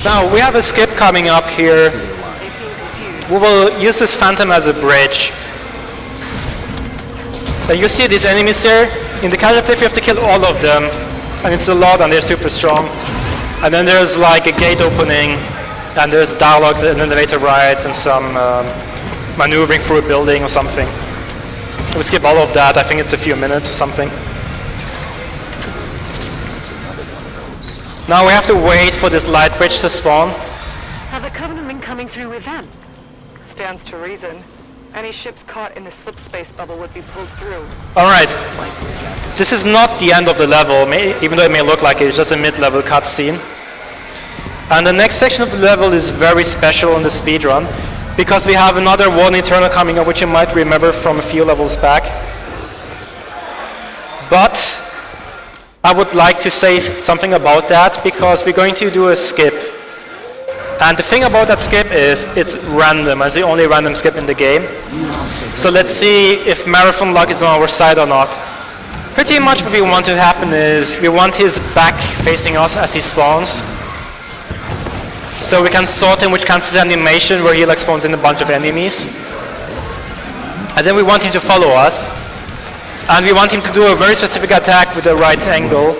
Now, we have a skip coming up here. We will use this phantom as a bridge. You see these enemies there? In the casual play, you have to kill all of them. And it's a lot, and they're super strong. And then there's like a gate opening, and there's dialogue, an elevator ride, and some maneuvering through a building or something. We skip all of that. I think it's a few minutes or something. Now we have to wait for this light bridge to spawn. Have the Covenant been coming through with them? Stands to reason. Any ships caught in the slip space bubble would be pulled through. Alright. This is not the end of the level, even though it may look like it. It's just a mid-level cutscene. And the next section of the level is very special in the speedrun, because we have another Warden Eternal coming up, which you might remember from a few levels back. But I would like to say something about that, because we're going to do a skip. And the thing about that skip is it's random. It's the only random skip in the game. So let's see if marathon luck is on our side or not. Pretty much what we want to happen is we want his back facing us as he spawns. So we can sort him, which counts as animation where he like spawns in a bunch of enemies. And then we want him to follow us. And we want him to do a very specific attack with the right angle.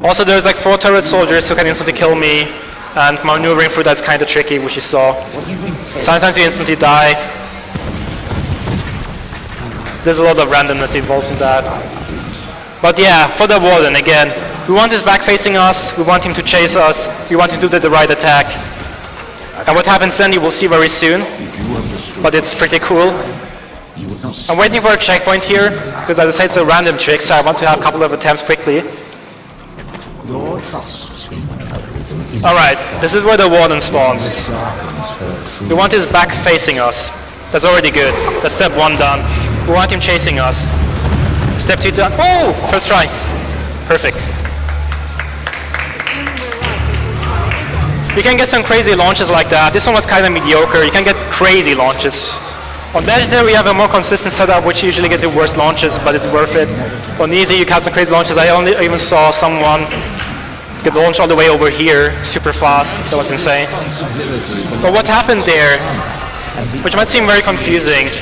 Also there's like 4 turret soldiers who can instantly kill me. And maneuvering through that's kind of tricky, which you saw. Sometimes you instantly die. There's a lot of randomness involved in that. But yeah, for the Warden, again, we want his back facing us, we want him to chase us, we want him to do the right attack. And what happens then you will see very soon. But it's pretty cool. I'm waiting for a checkpoint here, because as I said, it's a random trick, so I want to have a couple of attempts quickly. Alright, this is where the Warden spawns. We want his back facing us. That's already good. That's step 1 done. We want him chasing us. Step 2 done. Oh! First try. Perfect. You can get some crazy launches like that. This one was kind of mediocre. You can get crazy launches. On Legendary we have a more consistent setup which usually gets the worst launches, but it's worth it. On Easy you can have some crazy launches. I even saw someone get launched all the way over here, super fast. That was insane. But what happened there, which might seem very confusing,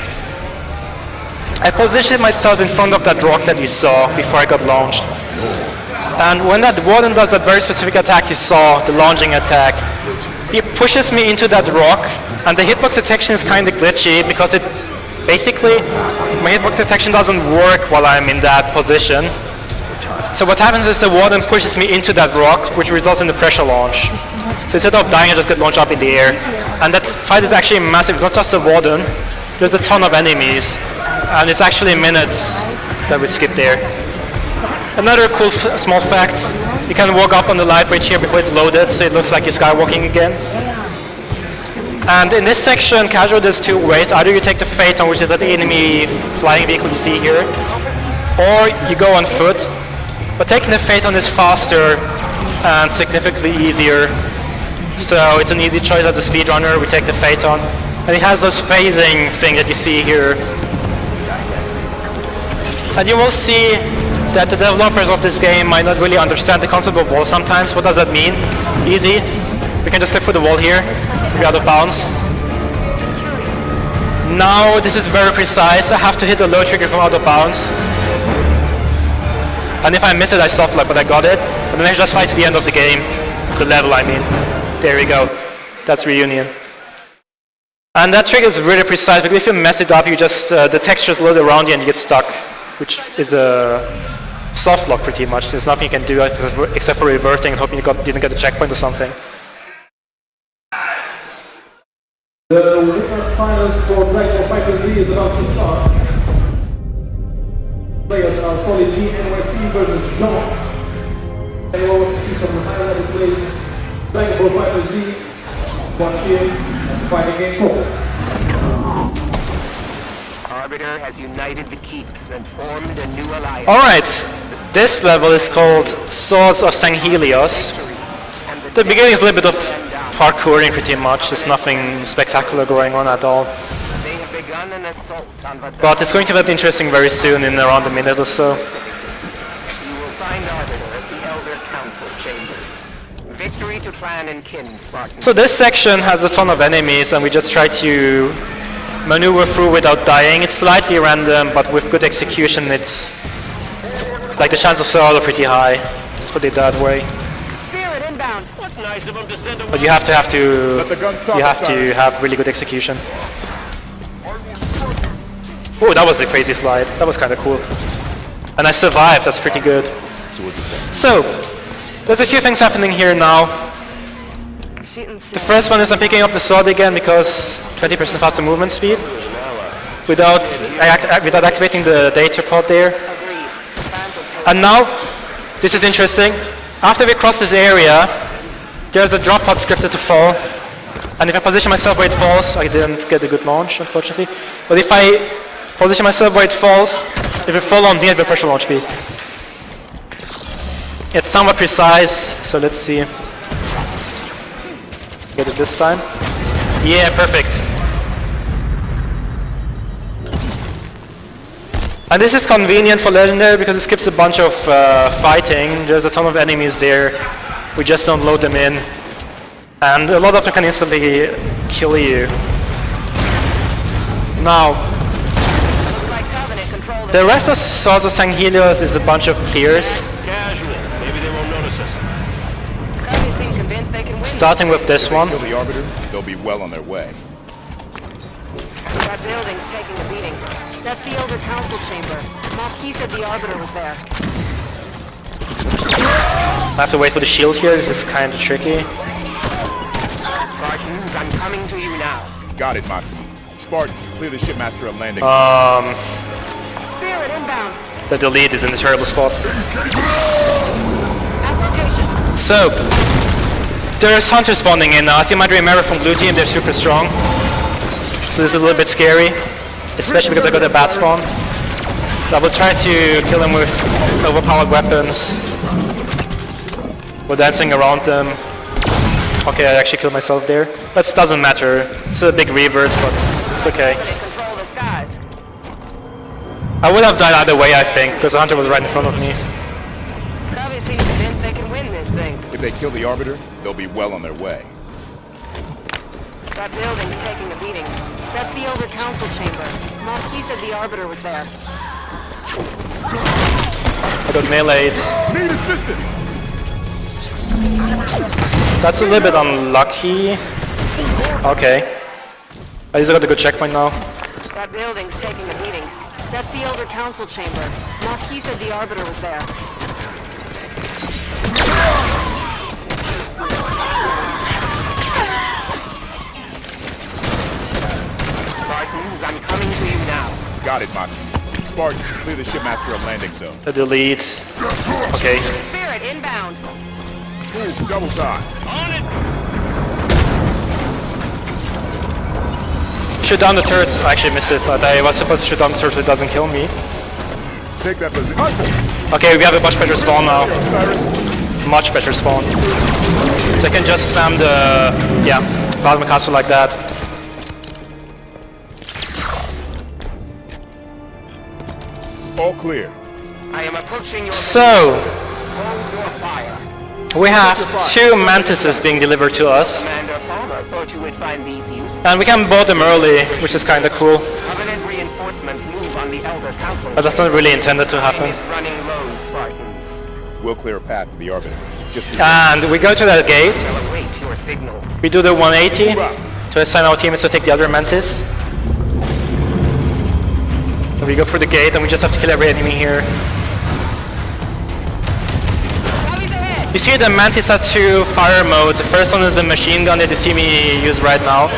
I positioned myself in front of that rock that you saw before I got launched. And when that Warden does that very specific attack you saw, the launching attack, he pushes me into that rock, and the hitbox detection is kind of glitchy because it basically, my hitbox detection doesn't work while I'm in that position. So what happens is the Warden pushes me into that rock, which results in the pressure launch. So instead of dying, I just get launched up in the air. And that fight is actually massive. It's not just a Warden. There's a ton of enemies. And it's actually minutes that we skip there. Another cool small fact, you can walk up on the light bridge here before it's loaded, so it looks like you're skywalking again. And in this section, casual, there's 2 ways. Either you take the Phaeton, which is that enemy flying vehicle you see here, or you go on foot. But taking the Phaeton is faster and significantly easier. So it's an easy choice as a speedrunner. We take the Phaeton. And it has this phasing thing that you see here. And you will see that the developers of this game might not really understand the concept of wall sometimes. What does that mean? Easy. We can just click through the wall here. We're out of bounds. Now this is very precise. I have to hit the low trigger from out of bounds. And if I miss it, I soft lock, but I got it. And then I just fight to the end of the game. The level, I mean. There we go. That's Reunion. And that trick is really precise, because if you mess it up, you just, the textures load around you and you get stuck, which is a soft lock pretty much. There's nothing you can do except for reverting and hoping you didn't get a checkpoint or something. The winner's finals for Dragon Fighter Z is about to start. Players are Solid G, NYC versus Jean. And you will see some high-level play. Dragon Fighter Z, watch here, and fight again. Arbiter has united the keeps and formed a new alliance. Alright, this level is called Swords of St. Helios. The beginning is a little bit of parkouring pretty much, there's nothing spectacular going on at all. They have begun an assault on But it's going to get interesting very soon, in around a minute or so. You will find Arbiter at the Elder Council chambers. Victory to clan and kin, Spartan. So this section has a ton of enemies and we just try to maneuver through without dying. It's slightly random, but with good execution it's like the chance of survival are pretty high. Let's put it that way. Spirit inbound. What's nice of him to send a But you have to have really good execution. Oh, that was a crazy slide. That was kind of cool. And I survived, that's pretty good. So, there's a few things happening here now. The first one is I'm picking up the sword again because 20% faster movement speed. Without activating the data pod there. And now, this is interesting. After we cross this area, there's a drop pod scripted to fall. And if I position myself where it falls, I didn't get a good launch, unfortunately. But if I position myself where it falls, it will fall on me at the pressure launch speed. It's somewhat precise, so let's see. Get it this time. Yeah, perfect. And this is convenient for Legendary because it skips a bunch of fighting. There's a ton of enemies there. We just don't load them in. And a lot of them can instantly kill you. Now, the rest of Swords of St. Helios is a bunch of clears. casual. Maybe they won't notice us. Cubby seem convinced they can win. Starting with this one. Kill the Arbiter, they'll be well on their way. That building's taking a beating. That's the Elder Council chamber. Marquis said the Arbiter was there. I have to wait for the shield here, this is kind of tricky. Spartans, I'm coming to you now. Got it, Maki. Spartans, clear the shipmaster at landing. Spirit inbound. The delete is in a terrible spot. At location. So, there's hunters spawning in now. As you might remember from Blue Team, they're super strong. So this is a little bit scary, especially because I got a bat spawn. I will try to kill them with overpowered weapons. We're dancing around them. Okay, I actually killed myself there. That doesn't matter. It's a big revert, but it's okay. They control the skies. I would have died either way, I think, because the hunter was right in front of me. Cubby seem convinced they can win this thing. If they kill the Arbiter, they'll be well on their way. That building's taking a beating. That's the Elder Council chamber. Marquis said the Arbiter was there. I got meleeed. Need assistance! That's a little bit unlucky. Okay. At least I got a good checkpoint now. That building's taking a beating. That's the Elder Council chamber. Marquis said the Arbiter was there. Spartans, I'm coming to you now. Got it, Maki. Spartans, clear the shipmaster at landing zone. The delete. Okay. Spirit inbound. Move, double time. On it! Shoot down the turret. I actually missed it, but I was supposed to shoot down the turret so it doesn't kill me. Take that position. Okay, we have a much better spawn now. Cyrus, Much better spawn. So I can just spam the, plasma caster like that. all clear. I am approaching your So, hold your fire. we have 2 mantises being delivered to us. Commander Palmer thought you would find these useful. And we can board them early, which is kinda cool. Covenant reinforcements move on the Elder Council. But that's not really intended to happen. Is running low, Spartans. We'll clear a path to the Arbiter. Just be And we go to that gate. I'll await your signal. We do the 180 to assign our teammates to take the other mantis. And we go through the gate and we just have to kill every enemy here. Copies ahead. You see the mantis has 2 fire modes. The first one is the machine gun that you see me use right now.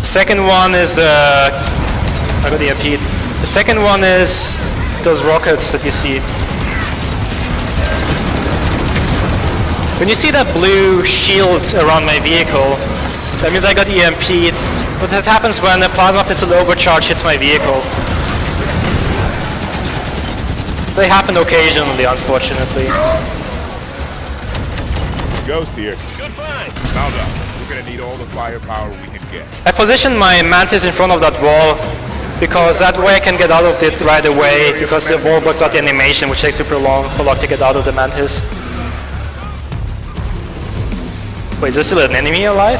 The second one is I got the EMP. The second one is those rockets that you see. When you see that blue shield around my vehicle, that means I got EMP'd But that happens when the plasma pistol overcharge hits my vehicle. They happen occasionally, unfortunately. Ghost here. Good find. Mount up. We're gonna need all the firepower we can get. I positioned my mantis in front of that wall because that way I can get out of it right away because the wall blocks out the animation, which takes super long for Locke to get out of the mantis. Wait, is there still an enemy alive?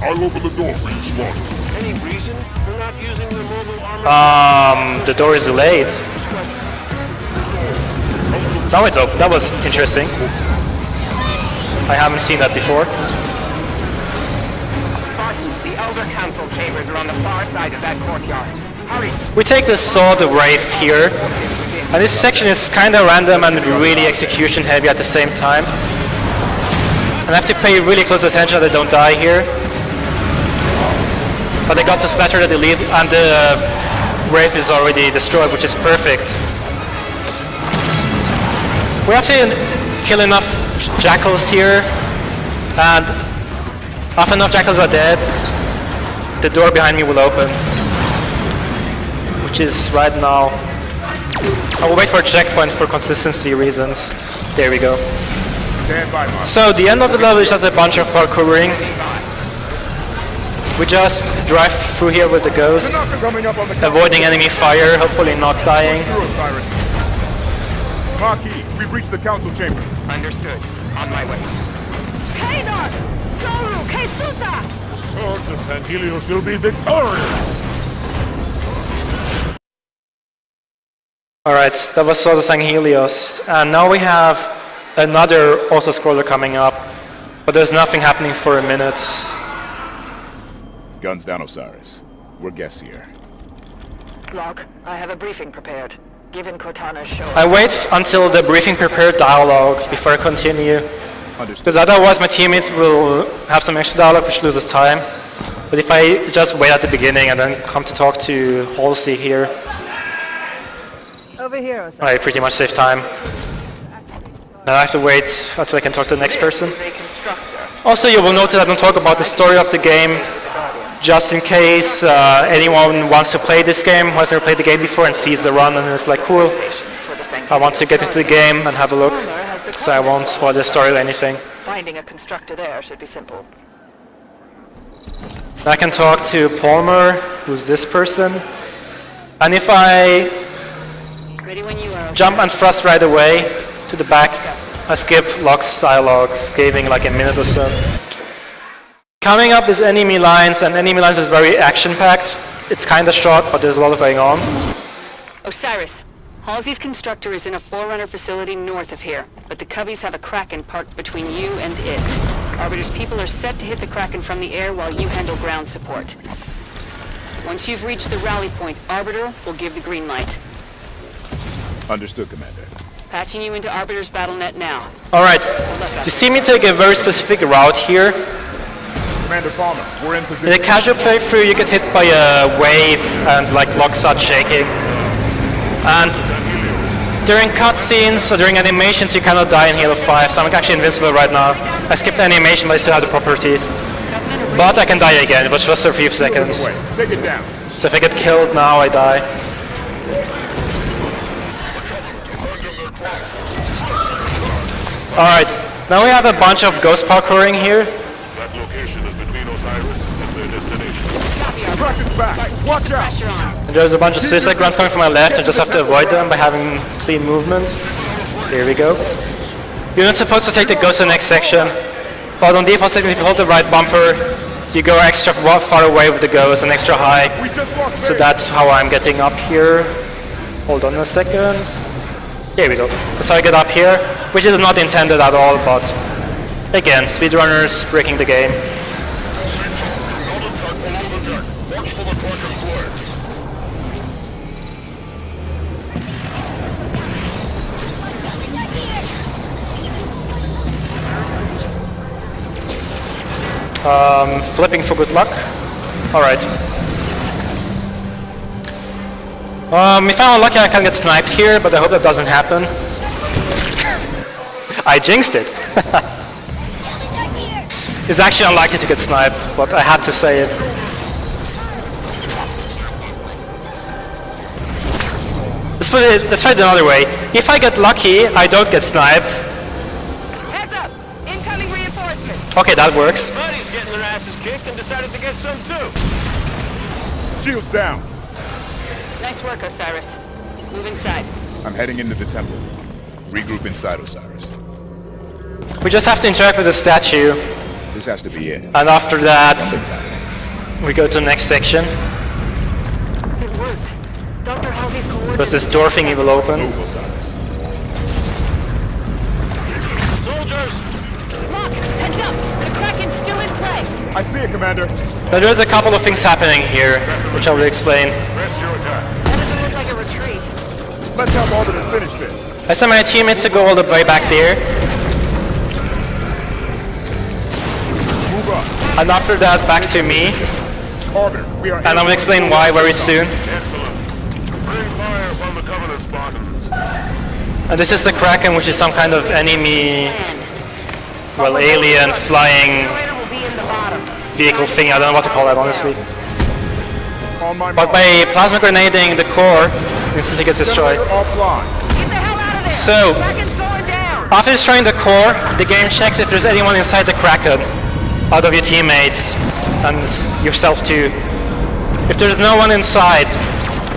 I'll open the door for you, Swan. Any reason for not using the mobile armor? The door is delayed. Now it's open. That was interesting. I haven't seen that before. Spartans, the Elder Council chambers are on the far side of that courtyard. Hurry! We take the sword of Wraith here, and this section is kind of random and really execution heavy at the same time. And I have to pay really close attention that I don't die here. But I got to splatter the elite, and the Wraith is already destroyed, which is perfect. We have to kill enough jackals here, and after enough jackals are dead, the door behind me will open, which is right now. I will wait for a checkpoint for consistency reasons. There we go. Stand by, Mark. So the end of the level is just a bunch of parkouring. We just drive through here with the ghost, Coming up on the avoiding enemy fire, hopefully not dying. Through Osiris. Marquis, we've reached the council chamber. Understood. On my way. Kanar! Soru! Kesuta! The swords of San Helios will be victorious! Alright, that was Sword of San Helios, and now we have another auto-scroller coming up, but there's nothing happening for a minute. Guns down, Osiris. We're guests here. Locke, I have a briefing prepared. Given Cortana's show. I wait until the briefing prepared dialogue before I continue, because otherwise my teammates will have some extra dialogue which loses time. But if I just wait at the beginning and then come to talk to Halsey here, Over here, Osiris. I pretty much save time. Now I have to wait until I can talk to the next person. Is a constructor. Also, you will notice I don't talk about the story of the game, just in case anyone wants to play this game, who has never played the game before and sees the run and is like, cool, I want to get into the game and have a look, so I won't spoil the story or anything. Finding a constructor there should be simple. I can talk to Palmer, who's this person, and if I Ready when you are. jump and thrust right away to the back, I skip Locke's dialogue, saving like a minute or so. Coming up is enemy lines, and enemy lines is very action-packed. It's kind of short, but there's a lot going on. Osiris, Halsey's constructor is in a Forerunner facility north of here, but the Coveys have a Kraken parked between you and it. Arbiter's people are set to hit the Kraken from the air while you handle ground support. Once you've reached the rally point, Arbiter will give the green light. Understood, Commander. Patching you into Arbiter's BattleNet now. Alright, you see me take a very specific route here. Commander Palmer, we're in In position. a casual playthrough, you get hit by a wave and like Locke starts shaking. And during cutscenes or during animations, you cannot die in Halo 5, so I'm actually invincible right now. I skipped the animation, but I still have the properties. But I can die again, but just for a few seconds. Take it down. So if I get killed now, I die. Alright, now we have a bunch of ghost parkouring here. That location is between Osiris and their destination. Kraken's back. Watch out. Pressure on. And there's a bunch of suicide grunts coming from my left, and just have to avoid them by having clean movement. Here we go. You're not supposed to take the ghost to the next section, but on default setting, if you hold the right bumper, you go extra far away with the ghost and extra high. So that's how I'm getting up here. Hold on a second. There we go. That's how I get up here, which is not intended at all, but again, speedrunners breaking the game. Watch for the Kraken's legs. Flipping for good luck. Alright. If I'm unlucky, I can get sniped here, but I hope that doesn't happen. It's actually unlikely to get sniped, but I had to say it. Let's try it another way. If I get lucky, I don't get sniped. Heads up! Incoming reinforcements! Okay, that works. Buddy's getting their asses kicked and decided to get some too. Shields down. Nice work, Osiris. Move inside. I'm heading into the temple. Regroup inside, Osiris. We just have to interact with the statue, This has to be it. and after that, we go to the next section. It worked. Dr. Halsey's coordinates... Because this door thingy will open. Move, Osiris. Soldiers! Lock! Heads up! The Kraken's still in play! I see it, Commander. Now there's a couple of things happening here, which I will explain. Press your attack. That doesn't look like a retreat. Let's help Arbiter finish this. I sent my teammates to go all the way back there, Move up. and after that back to me, Arbiter, we are... and I will explain why very soon. Excellent. Bring fire upon the Covenant Spartans. And this is the Kraken, which is some kind of enemy, well, alien flying Generator will be in the bottom. vehicle thing. I don't know what to call that, honestly. On my But by plasma grenading the core, instantly gets destroyed. Generator offline. Get the hell out of there! So, Kraken's going down! after destroying the core, the game checks if there's anyone inside the Kraken, out of your teammates, and yourself too. If there's no one inside,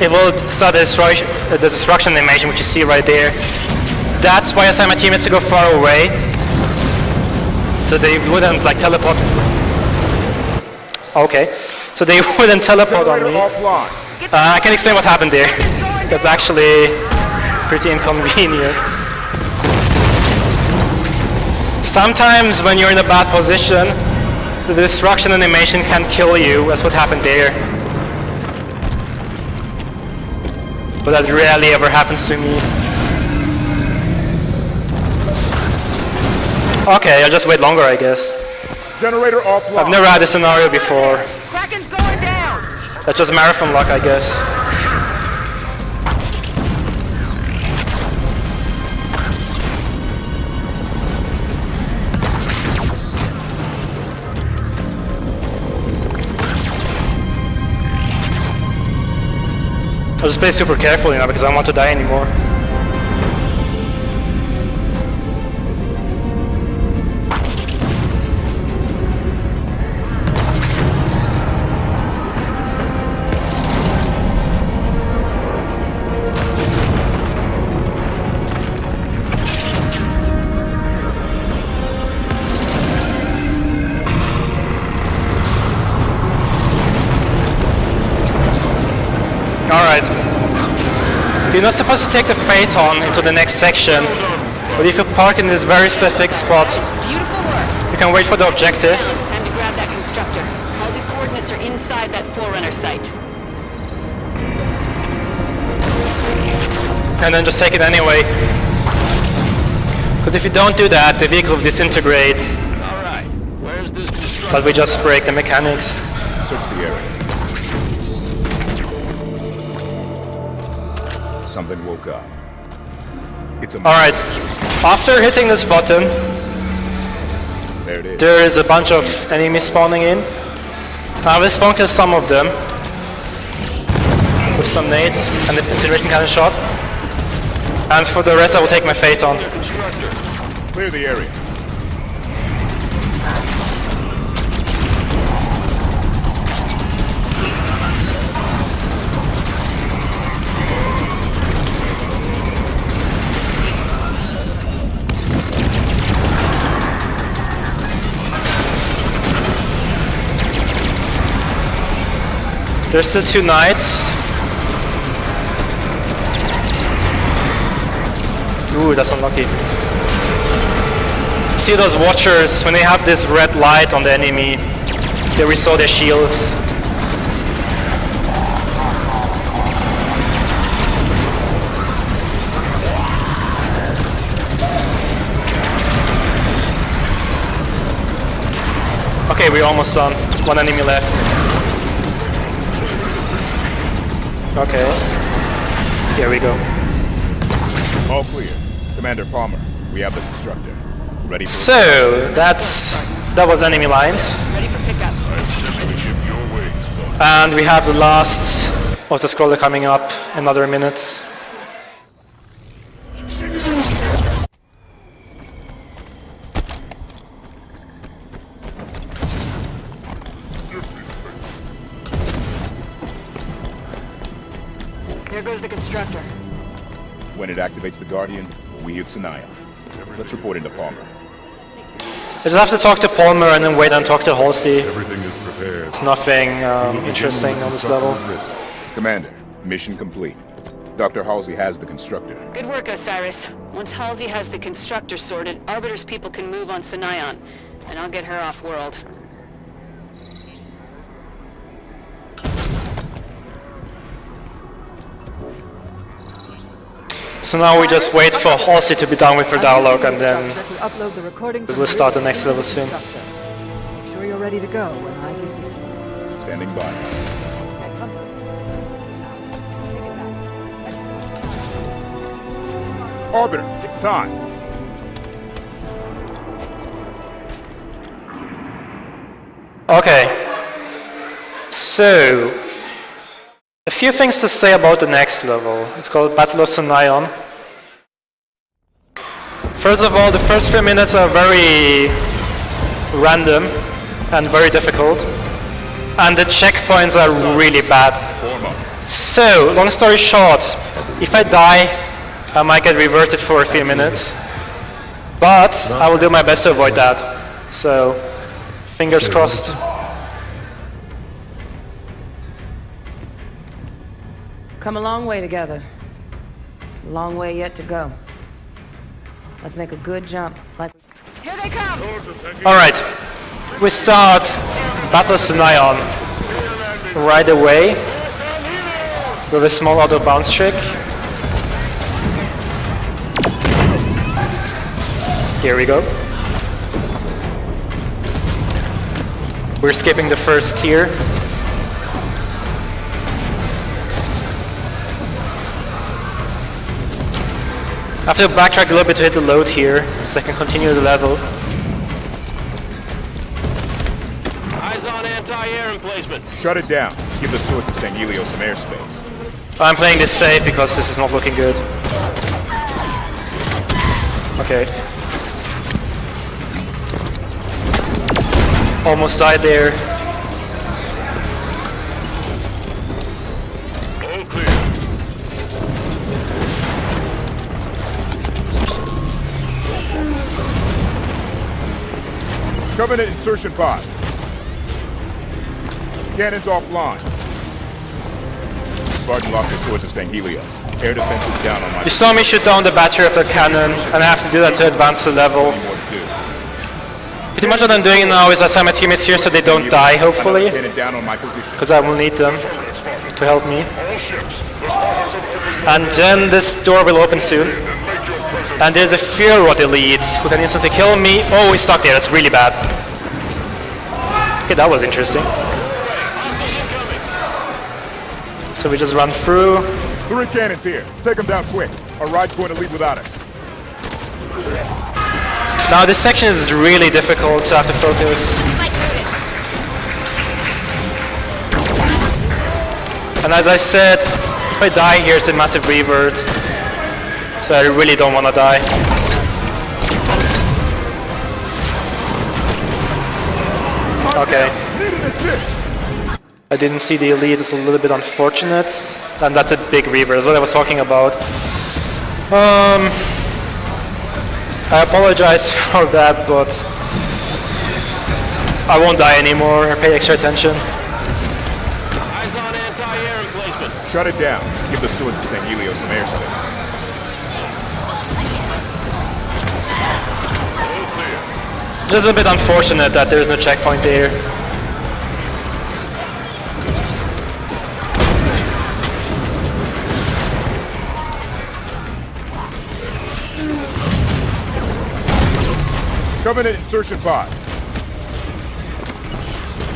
it will start the destruction animation, which you see right there. That's why I sent my teammates to go far away, so they wouldn't like teleport. Okay, so they wouldn't teleport on Generator me. offline. I can explain what happened there. That's actually pretty inconvenient. Sometimes when you're in a bad position, the destruction animation can kill you. That's what happened there. But that rarely ever happens to me. Okay, I'll just wait longer, I guess. Generator offline. I've never had this scenario before. Kraken's going down! That's just marathon luck, I guess. I'll just play super carefully now because I don't want to die anymore. Alright. You're not supposed to take the Phaeton into the next section, but if you park in this very specific spot, Beautiful work. you can wait for the objective, Time to grab that constructor. Halsey's coordinates are inside that Forerunner site. and then just take it anyway. Because if you don't do that, the vehicle will disintegrate, All right. Where's this construction? but we just break the mechanics. Search the area. Something woke up. It's a... Alright, after hitting this button, There it is. there is a bunch of enemies spawning in. I will spawn kill some of them with some nades and the incineration cannon shot. And for the rest I will take my Phaeton. Clear the area. There's still 2 knights. Ooh, that's unlucky. See those watchers, when they have this red light on the enemy, they restore their shields. Okay, we're almost done. 1 enemy left. Okay. Here we go. All clear. Commander Palmer, we have the constructor. Ready for... So, that's That was enemy lines. Ready for pickup. I'm sending the ship your way, Spock. And we have the last auto-scroller coming up, another minute. There goes the constructor. When it activates the Guardian, we hit Sanaya. Let's report into Palmer. I just have to talk to Palmer and then wait and talk to Halsey. Everything is prepared. It's nothing interesting on this level. Commander, mission complete. Dr. Halsey has the constructor. Good work, Osiris. Once Halsey has the constructor sorted, Arbiter's people can move on Sinayon, and I'll get her off-world. So now we just wait for Halsey to be done with her dialogue, and then upload the recording we'll start the next level soon. Make sure you're ready to go when I give the signal. Standing by. Arbiter, it's time. Okay. So, a few things to say about the next level. It's called Battle of Sinayon. First of all, the first 3 minutes are very random and very difficult. And the checkpoints are really bad. So, long story short, if I die, I might get reverted for a few minutes. But I will do my best to avoid that. So, fingers crossed. Come a long way together. A long way yet to go. Let's make a good jump. Here they come! Alright, we start Battle Sinayon right away with a small auto bounce trick. Here we go. We're skipping the first tier. I have to backtrack a little bit to hit the load here, so I can continue the level. Eyes on anti-air emplacement. Shut it down. Give the Swords of St. Helios some airspace. I'm playing this safe because this is not looking good. Okay. Almost died there. All clear. Covenant insertion pod. Cannons offline. Spartan locked the Swords of St. Helios. Air defense is down on my... You saw me shoot down the battery of the cannon, and I have to do that to advance the level. Pretty much what I'm doing now is I assign my teammates here so they don't die, hopefully. Because I will need them to help me. And then this door will open soon. And there's a Fear Rod elite who can instantly kill me. Oh, he's stuck there. That's really bad. Okay, that was interesting. So we just run through. 3 cannons here. Take them down quick. Our ride's going to leave without us. Now this section is really difficult, so I have to focus. And as I said, if I die here, it's a massive revert. So I really don't want to die. Okay. I didn't see the elite, it's a little bit unfortunate. And that's a big revert, that's what I was talking about. I apologize for that, but I won't die anymore. I pay extra attention. Eyes on anti-air emplacement. Shut it down. Give the Swords of St. Helios some airspace. Just a bit unfortunate that there's no checkpoint there. Covenant insertion pod.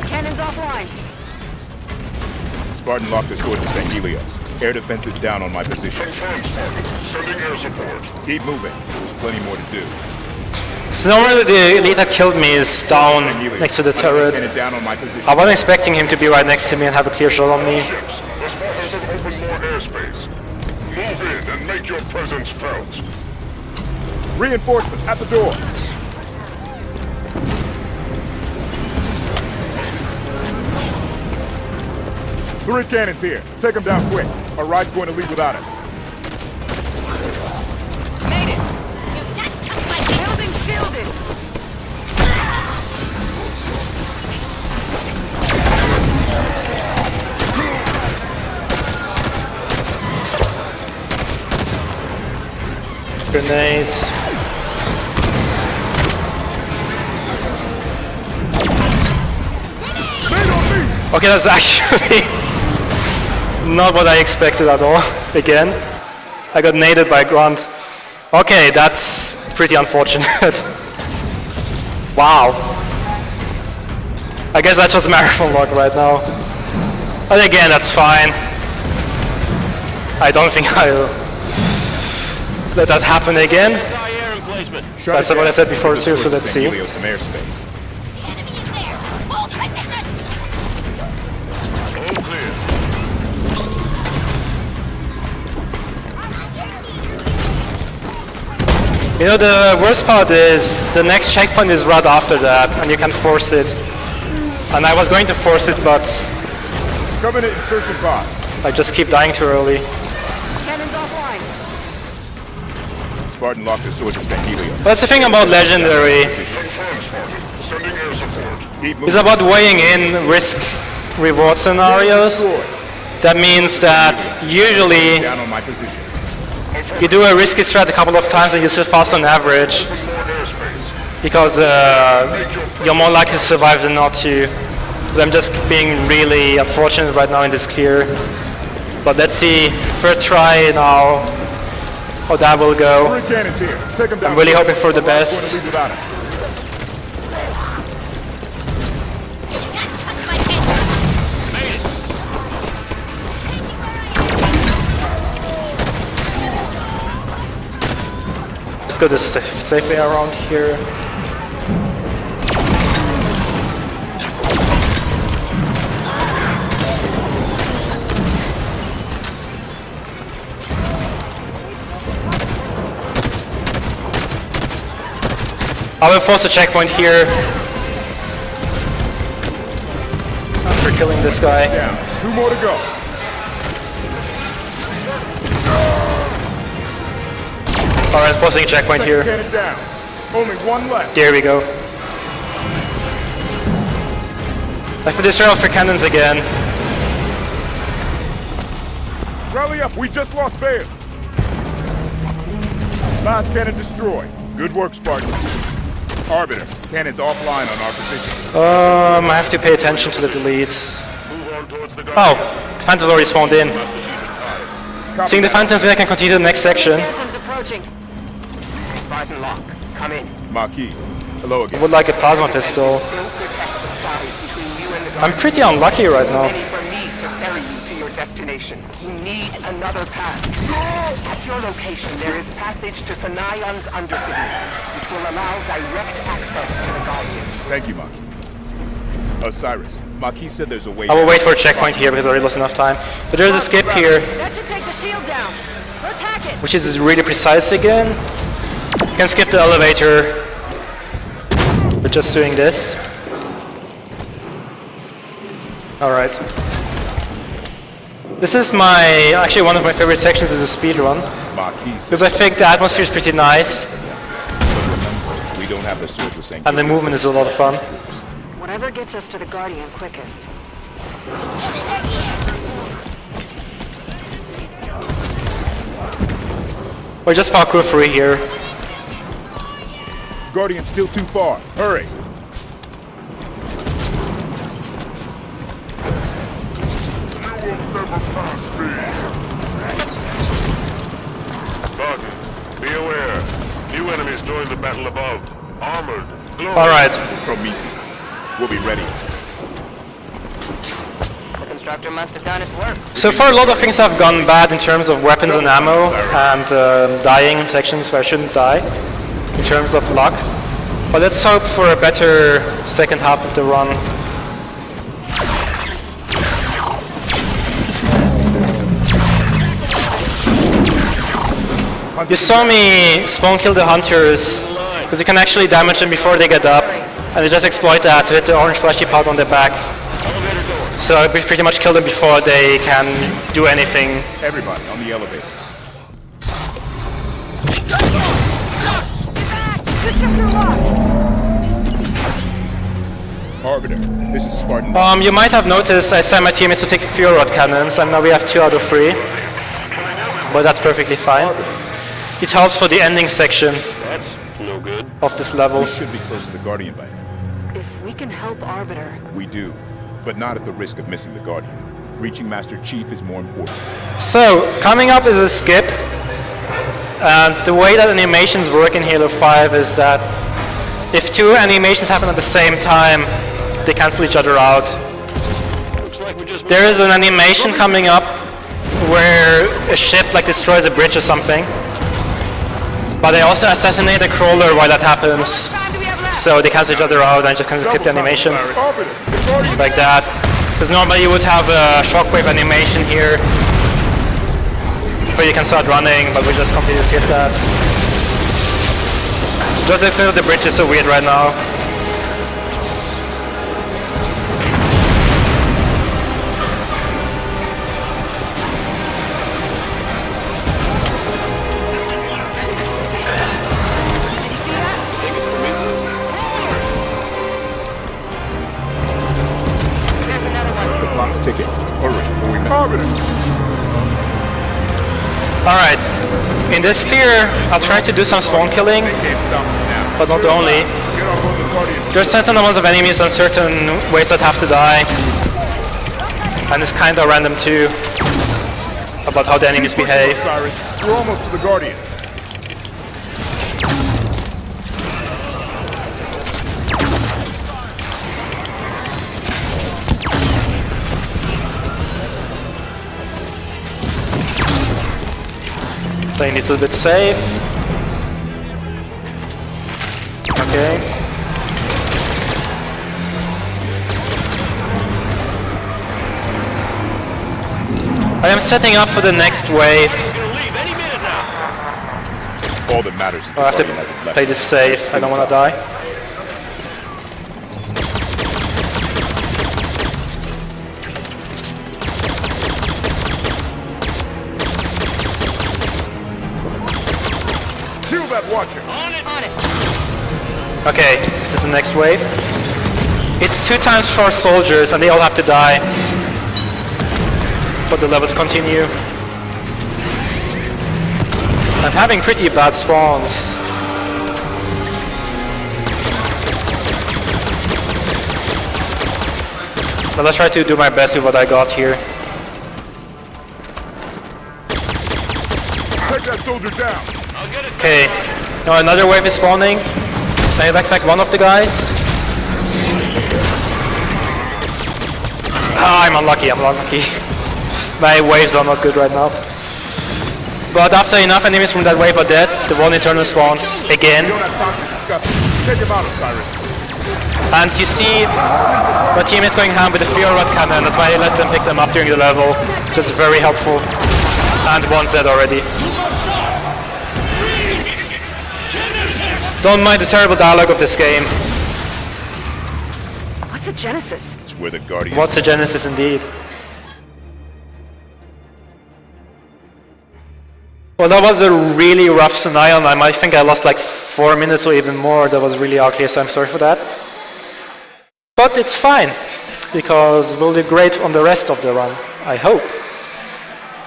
Cannons offline. Spartan locked the Swords of St. Helios. Air defense is down on my position. Confirmed, Spartan. Sending air support. Keep moving. There's plenty more to do. So normally the elite that killed me is down next to the turret. Down on my position. I wasn't expecting him to be right next to me and have a clear shot on me. Ships, the spotters have opened more airspace. Move in and make your presence felt. Reinforcements at the door. Turret cannons here. Take them down quick. Our ride's going to leave without us. Made it! Building shielded! Grenades. Okay, that's actually not what I expected at all. Again, I got naded by Grunt. Okay, that's pretty unfortunate. Wow. I guess that's just marathon luck right now. But again, that's fine. I don't think I'll let that happen again. That's what I said before too, so let's see. Some airspace. You know, the worst part is the next checkpoint is right after that, and you can force it. And I was going to force it, but Covenant insertion pod. I just keep dying too early. Cannons offline. Spartan locked the sword to St. Helios. That's the thing about Legendary. Confirm, Spartan. Sending air support. It's about weighing in risk-reward scenarios. That means that usually Down on my position. you do a risky strat a couple of times and you still fast on average, because you're more likely to survive than not to. But I'm just being really unfortunate right now in this clear. But let's see, third try now, how that will go. Turret cannons here. Take them down. I'm really hoping for the best. Going to leave without us. Let's go this safely around here. I will force a checkpoint here after killing this guy. Down. 2 more to go. Alright, forcing a checkpoint here. Cannon down. Only 1 left. There we go. I have to destroy for cannons again. Rally up. We just lost Bayer. Last cannon destroyed. Good work, Spartan. Arbiter, cannons offline on our position. I have to pay attention to the delete. Oh, the Phantom's already spawned in. Seeing the Phantoms, I can continue to the next section. Phantoms approaching. Spartan lock. Come in. Marquis, hello I again. would like a plasma pistol. Still protect the skies between you and the I'm pretty unlucky right now. Ready for me to ferry you to your destination. You need another path. At your location, there is passage to Sanayon's Undercity, which will allow direct access to the Guardians. Thank you, Marquis. Osiris, Marquis said there's a way. I will wait for a checkpoint here because I already lost enough time. But there's a skip here, That should take the shield down. Let's hack it. which is really precise again. You can skip the elevator, but just doing this. Alright. This is actually one of my favorite sections of the speedrun, Marquis said, because I think the atmosphere is pretty nice, we don't have the sword to St. and the movement is a lot of fun. Whatever gets us to the Guardian quickest. Or just parkour free here. Guardian's still too far. Hurry. Spartan, be aware. New enemies join the battle above. Armored. Glorious. Alright. Prometheus. We'll be ready. The constructor must have done its work. So far a lot of things have gone bad in terms of weapons and ammo, and dying in sections where I shouldn't die, in terms of luck. But let's hope for a better second half of the run. You saw me spawn kill the hunters, because you can actually damage them before they get up, and they just exploit that to hit the orange flashy part on their back. So I pretty much kill them before they can do anything. Everybody on the elevator. Systems are locked. Arbiter, this is Spartan. You might have noticed I sent my teammates to take fuel rod cannons, and now we have 2 out of 3. But that's perfectly fine. It helps for the ending section. That's no good. Of this level. We should be close to the Guardian by now. If we can help Arbiter... We do, but not at the risk of missing the Guardian. Reaching Master Chief is more important. So, coming up is a skip. And the way that animations work in Halo 5 is that if 2 animations happen at the same time, they cancel each other out. Looks like we just There is an animation coming up where a ship like destroys a bridge or something. But they also assassinate a crawler while that happens. So they cancel each other out and just kind of skip the animation. Like that. Because normally you would have a shockwave animation here where you can start running, but we just completely skipped that. Just explain that the bridge is so weird right now. Ticket. Alright, in this clear, I'll try to do some spawn killing, but not only. There's certain amounts of enemies and certain ways that have to die, and it's kinda random too, about how the enemies behave. We're almost to the Guardian. Playing this a little bit safe. Okay. I am setting up for the next wave. All that matters is I have to play this safe. I don't want to die. Watcher. On it. Okay, this is the next wave. It's 2 times 4 soldiers and they all have to die for the level to continue. I'm having pretty bad spawns. But I'll try to do my best with what I got here. Take that soldier down. Okay, now another wave is spawning. So I expect one of the guys. Ah, I'm unlucky. My waves are not good right now. But after enough enemies from that wave are dead, the one eternal spawns again. Take him out, Osiris. And you see my teammates going ham with the fuel rod cannon. That's why I let them pick them up during the level, which is very helpful. And one's dead already. Don't mind the terrible dialogue of this game. What's a Genesis? It's where the Guardian... What's a Genesis indeed? Well, that was a really rough Sanion. I think I lost like 4 minutes or even more. That was really ugly, so I'm sorry for that. But it's fine, because we'll do great on the rest of the run, I hope.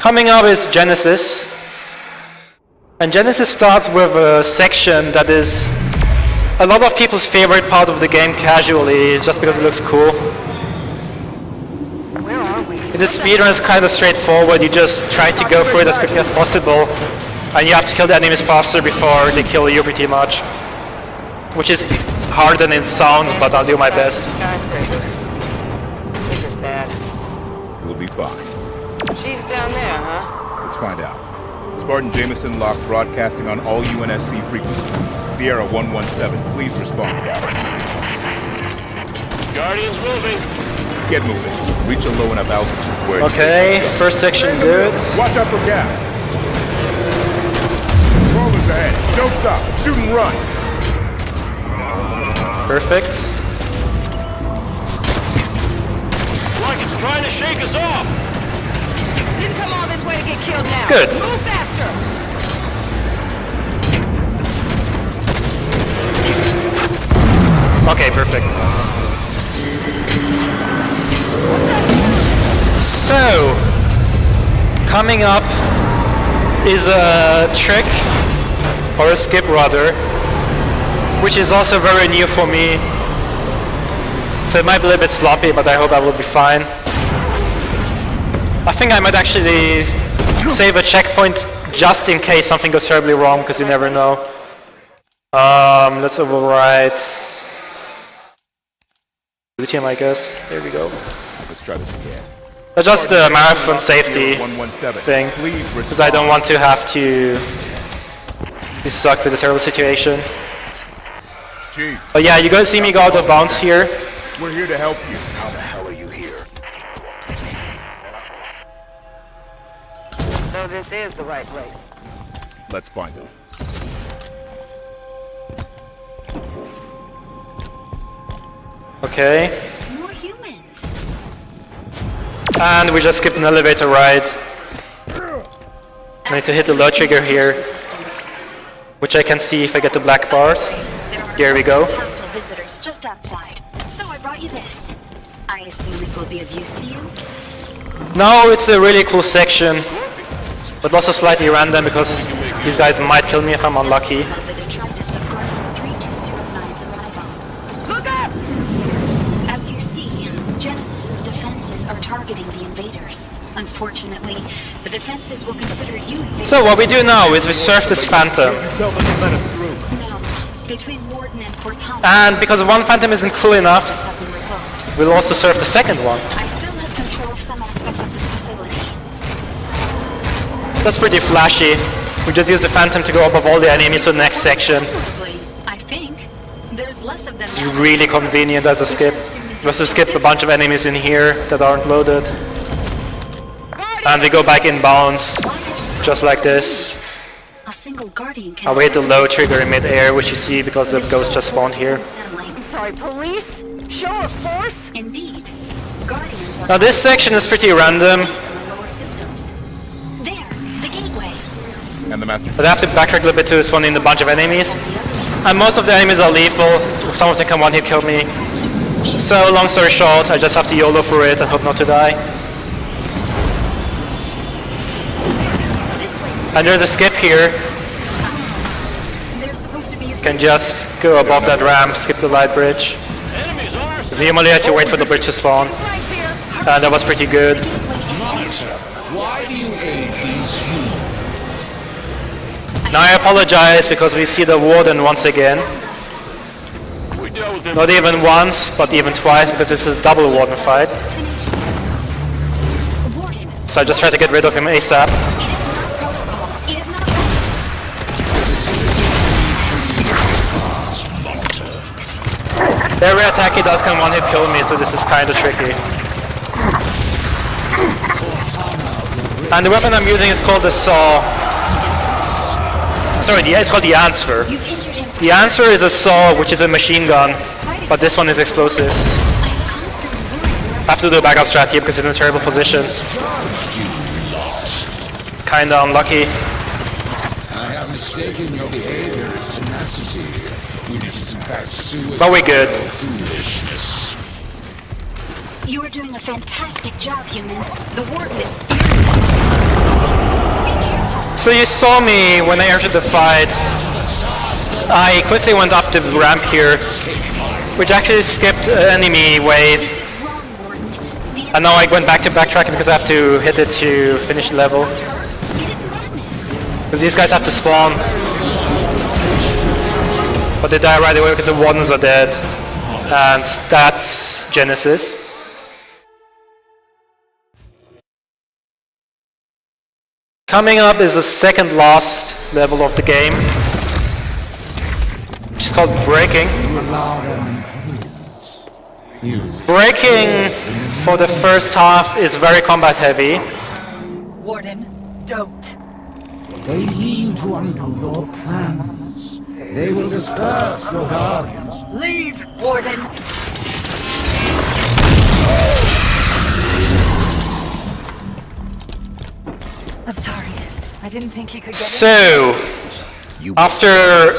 Coming up is Genesis. And Genesis starts with a section that is a lot of people's favorite part of the game casually, just because it looks cool. Where are we? The speedrun is kind of straightforward. You just try to go through it as quickly as possible, and you have to kill the enemies faster before they kill you pretty much. Which is harder than it sounds, but I'll do my best. Skyscraper. This is bad. We'll be fine. Chief's down there, huh? Let's find out. Spartan Jameson locked broadcasting on all UNSC frequencies. Sierra 117, please respond. Guardians moving. Get moving. Reach a low enough altitude where it's Okay, first section good. Watch out for gas. Rollers ahead. Don't stop. Shoot and run. Perfect. Like it's trying to shake us off. Didn't come all this way to get killed now. Good. Move faster. Okay, perfect. So, coming up is a trick, or a skip rather, which is also very new for me. So it might be a little bit sloppy, but I hope I will be fine. I think I might actually save a checkpoint just in case something goes terribly wrong, because you never know. Let's override team, I guess. There we go. Let's try this again. But just a marathon safety thing, because I don't want to have to be stuck with a terrible situation. But yeah, you guys see me go out of bounds here. We're here to help you. How the hell are you here? So this is the right place. Let's find out. Okay. More humans. And we just skipped an elevator ride. I need to hit the low trigger here, which I can see if I get the black bars. Here we go. Hostile visitors just outside. So I brought you this. I assume it will be of use to you? No, it's a really cool section, but also slightly random because these guys might kill me if I'm unlucky. Look up! As you see, Genesis's defenses are targeting the invaders. Unfortunately, the defenses will consider you invaders. So what we do now is we surf this Phantom. No, between Warden and Cortana. And because one Phantom isn't cool enough, we'll also surf the second one. I still have control of some aspects of this facility. That's pretty flashy. We just use the Phantom to go above all the enemies to the next section. I think there's less of them. It's really convenient as a skip. We also skip a bunch of enemies in here that aren't loaded. And we go back in bounds, just like this. A single guardian can I'll wait the low trigger in mid-air, which you see because the ghost just spawned here. I'm sorry, police? Show of force? Indeed. Guardians are Now this section is pretty random. lower systems. There, the gateway. And the master. But I have to backtrack a little bit to spawn in a bunch of enemies. And most of the enemies are lethal. Some of them can one-hit kill me. So long story short, I just have to YOLO for it and hope not to die. And there's a skip here. You can just go above that ramp, skip the light bridge. So you only have to wait for the bridge to spawn. And that was pretty good. Why do you aid these humans? Now I apologize because we see the warden once again. Not even once, but even twice, because this is double warden fight. So I just try to get rid of him ASAP. Every attack he does can one-hit kill me, so this is kinda tricky. And the weapon I'm using is called the saw. Sorry, it's called the answer. The answer is a saw, which is a machine gun, but this one is explosive. I have to do a backup strat here because it's in a terrible position. Kinda unlucky. I have mistaken your behavior as tenacity, when it is in fact suicide. But we're good. Foolishness. You are doing a fantastic job, humans. The warden is furious. So you saw me when I entered the fight. I quickly went up the ramp here, which actually skipped an enemy wave. And now I went back to backtracking because I have to hit it to finish the level. Because these guys have to spawn. But they die right away because the wardens are dead. And that's Genesis. Coming up is the second last level of the game, which is called Breaking. Breaking for the first half is very combat heavy. Warden, don't. They need to undo your plans. They will disperse your guardians. Leave, Warden. I'm sorry. I didn't think he could get So, after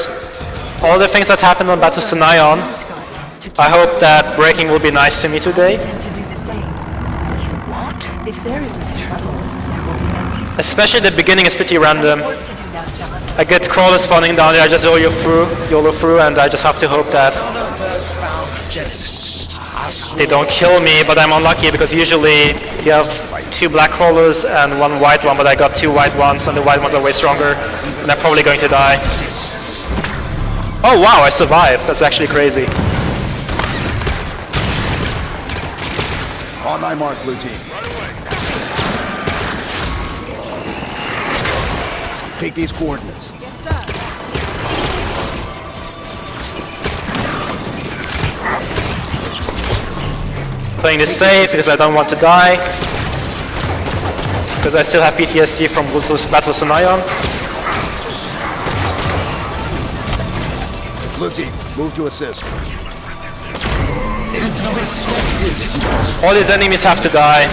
all the things that happened on Battle Sanayon, I hope that Breaking will be nice to me today. to do the same. What? If there isn't trouble, there will be no need for Especially the beginning is pretty random. work to do now, John. I get crawlers spawning down there, I just YOLO through, and I just have to hope that they don't kill me, but I'm unlucky because usually you have 2 black crawlers and 1 white one, but I got 2 white ones and the white ones are way stronger, and I'm probably going to die. Oh wow, I survived, that's actually crazy. On my mark, blue team. Take these coordinates. Yes, sir. Playing this safe because I don't want to die. Because I still have PTSD from Battle Sanayon. Blue team, move to assist. All these enemies have to die.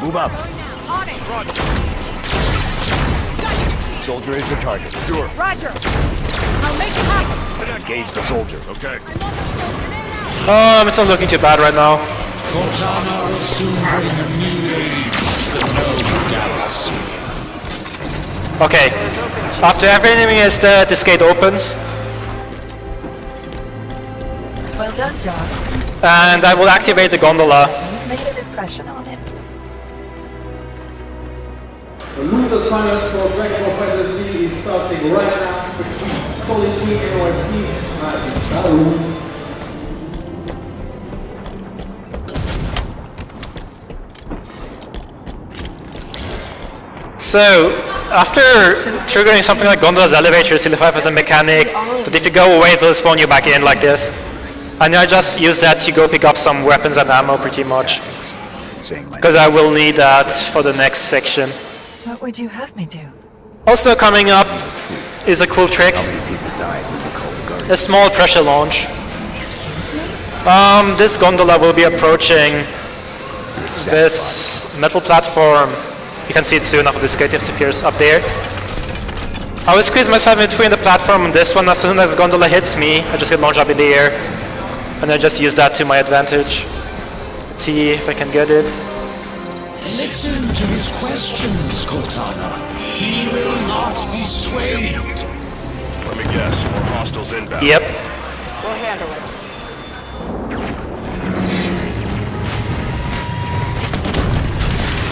Move up. On it. Soldier is your target. Sure. Roger. I'll make it happen. Engage the soldier. Okay. It's not looking too bad right now. Cortana will soon bring a new age to the known galaxy. Okay, after every enemy is dead, this gate opens. Well done, John. And I will activate the gondola. You've made an impression on him. The loser silence for Dragon Ball FighterZ is starting right now between Solid Queen NYC and Baru. So, after triggering something like Gondola's elevator, Silify as a mechanic, but if you go away, it will spawn you back in like this. And I just use that to go pick up some weapons and ammo pretty much. Because I will need that for the next section. What would you have me do? Also coming up is a cool trick. A small pressure launch. Excuse me? This gondola will be approaching this metal platform. You can see it soon after this gate disappears up there. I will squeeze myself in between the platform and this one. As soon as the gondola hits me, I just get launched up in the air. And I just use that to my advantage. Let's see if I can get it. Listen to his questions, Cortana. He will not be swayed. Let me guess. More hostiles inbound. Yep. We'll handle it.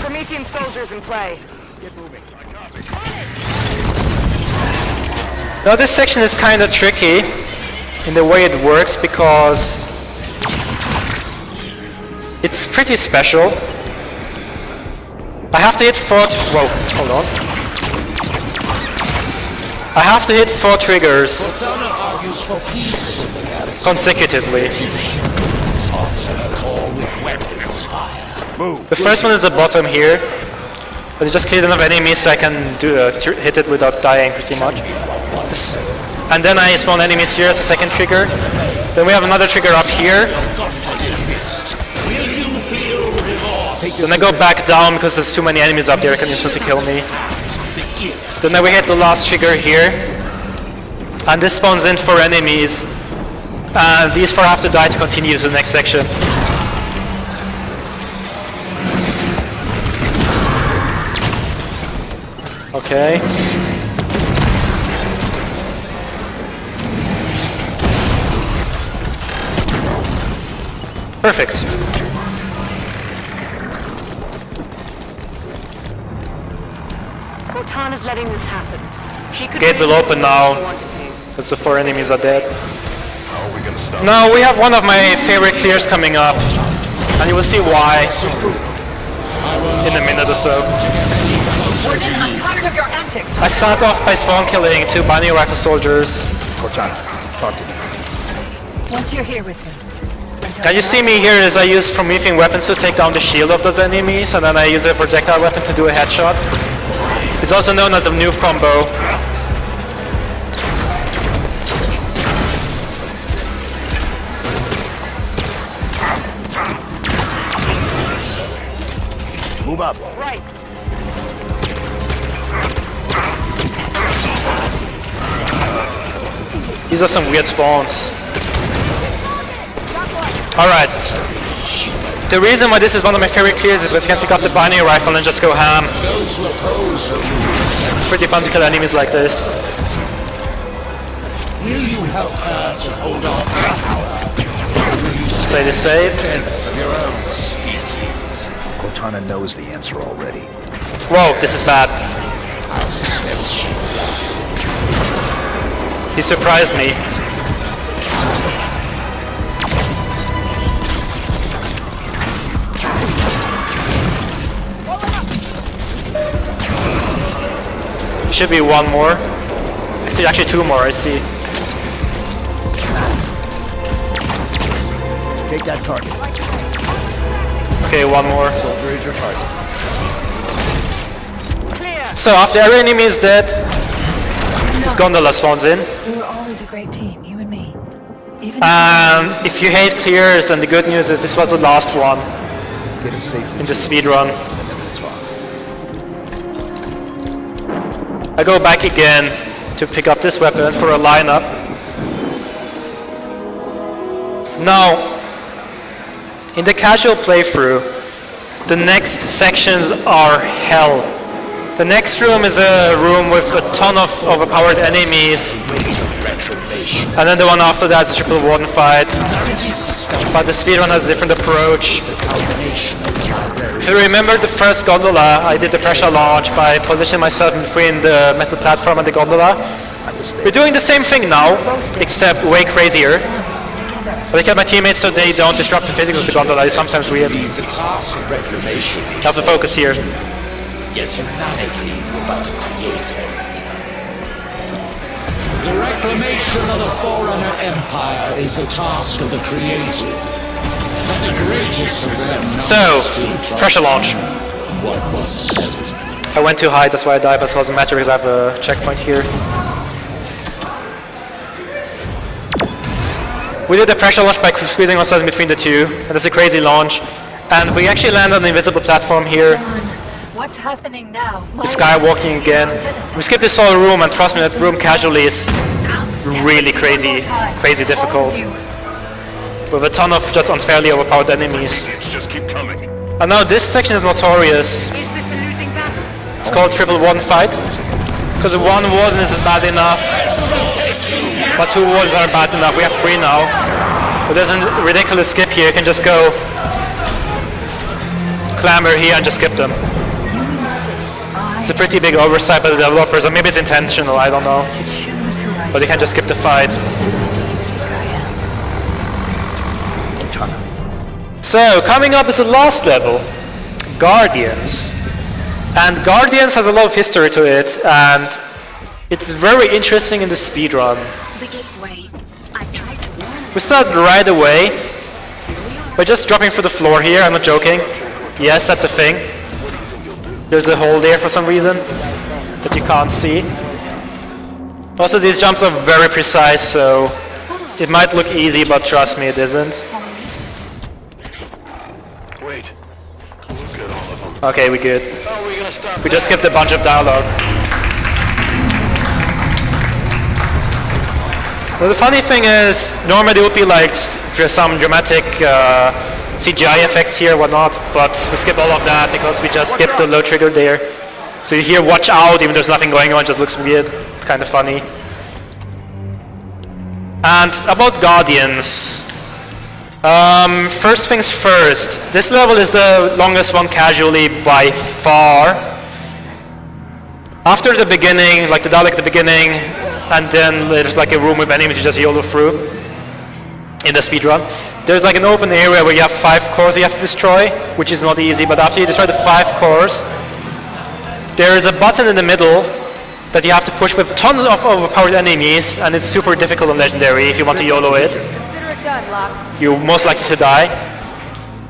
Promethean soldiers in play. Get moving. Now this section is kind of tricky in the way it works because it's pretty special. I have to hit 4... Whoa, hold on. I have to hit 4 triggers consecutively. The first one is the bottom here. But it just cleared enough enemies so I can hit it without dying pretty much. And then I spawn enemies here as a second trigger. Then we have another trigger up here. Then I go back down because there's too many enemies up there, can instantly kill me. Then we hit the last trigger here. And this spawns in 4 enemies. And these 4 have to die to continue to the next section. Okay. Perfect. Cortana's letting this happen. She could Gate will open now, because the 4 enemies are dead. Now we have one of my favorite clears coming up, and you will see why in a minute or so. I'm tired of your antics. I start off by spawn killing 2 binary rifle soldiers. Cortana, talk to me. Once you're here with me. Can you see me here as I use Promethean weapons to take down the shield of those enemies, and then I use a projectile weapon to do a headshot. It's also known as the noob combo. Move up. Right. These are some weird spawns. Alright. The reason why this is one of my favorite clears is because you can pick up the binary rifle and just go ham. It's pretty fun to kill enemies like this. Will you help her to hold on to power? Play this safe. Your own species. Cortana knows the answer already. Whoa, this is bad. He surprised me. Should be one more. Actually 2 more, I see. Take that target. Okay, 1 more. Soldier is your target. So after every enemy is dead, this gondola spawns in. We were always a great team, you and me. Even If you hate clears, then the good news is this was the last one Get it safely in the speedrun. and then we'll talk. I go back again to pick up this weapon for a lineup. Now, in the casual playthrough, the next sections are hell. The next room is a room with a ton of overpowered enemies. And then the one after that is a triple warden fight. But the speedrun has a different approach. If you remember the first gondola, I did the pressure launch by positioning myself between the metal platform and the gondola. We're doing the same thing now, except way crazier. But I kept my teammates so they don't disrupt the physics of the gondola. It's sometimes weird. The task of reclamation. Have to focus here. Yet humanity without creators. The reclamation of the Forerunner Empire is the task of the created. And the greatest of them. So, pressure launch. 117. I went too high, that's why I died, but it doesn't matter because I have a checkpoint here. We did the pressure launch by squeezing ourselves in between the two, and it's a crazy launch. And we actually land on the invisible platform here. what's happening now? Skywalking again. We skipped this whole room, and trust me, that room casually is really crazy difficult. With a ton of just unfairly overpowered enemies. Just keep coming. And now this section is notorious. Is this a losing battle? It's called triple warden fight. Because one warden isn't bad enough. But 2 wardens aren't bad enough. We have 3 now. But there's a ridiculous skip here. You can just go clamber here and just skip them. It's a pretty big oversight by the developers, or maybe it's intentional, I don't know. But you can just skip the fight. So, coming up is the last level, Guardians. And Guardians has a lot of history to it, and it's very interesting in the speedrun. The gateway. I tried to warn you. We start right away by just dropping through the floor here, I'm not joking. Yes, that's a thing. There's a hole there for some reason that you can't see. Also, these jumps are very precise, so it might look easy, but trust me, it isn't. Wait. Look at all of them. Okay, we good. How are we gonna stop We just skipped a bunch of dialogue. Well, the funny thing is, normally there would be like some dramatic CGI effects here, whatnot, but we skip all of that because we just skipped the low trigger there. So you hear "watch out" even though there's nothing going on, it just looks weird. It's kind of funny. And about Guardians. First things first, this level is the longest one casually by far. After the beginning, like the dialogue at the beginning, and then there's like a room with enemies you just YOLO through in the speedrun. There's like an open area where you have 5 cores you have to destroy, which is not easy, but after you destroy the 5 cores, there is a button in the middle that you have to push with tons of overpowered enemies, and it's super difficult on Legendary if you want to YOLO it. Consider it done, Locke. You're most likely to die.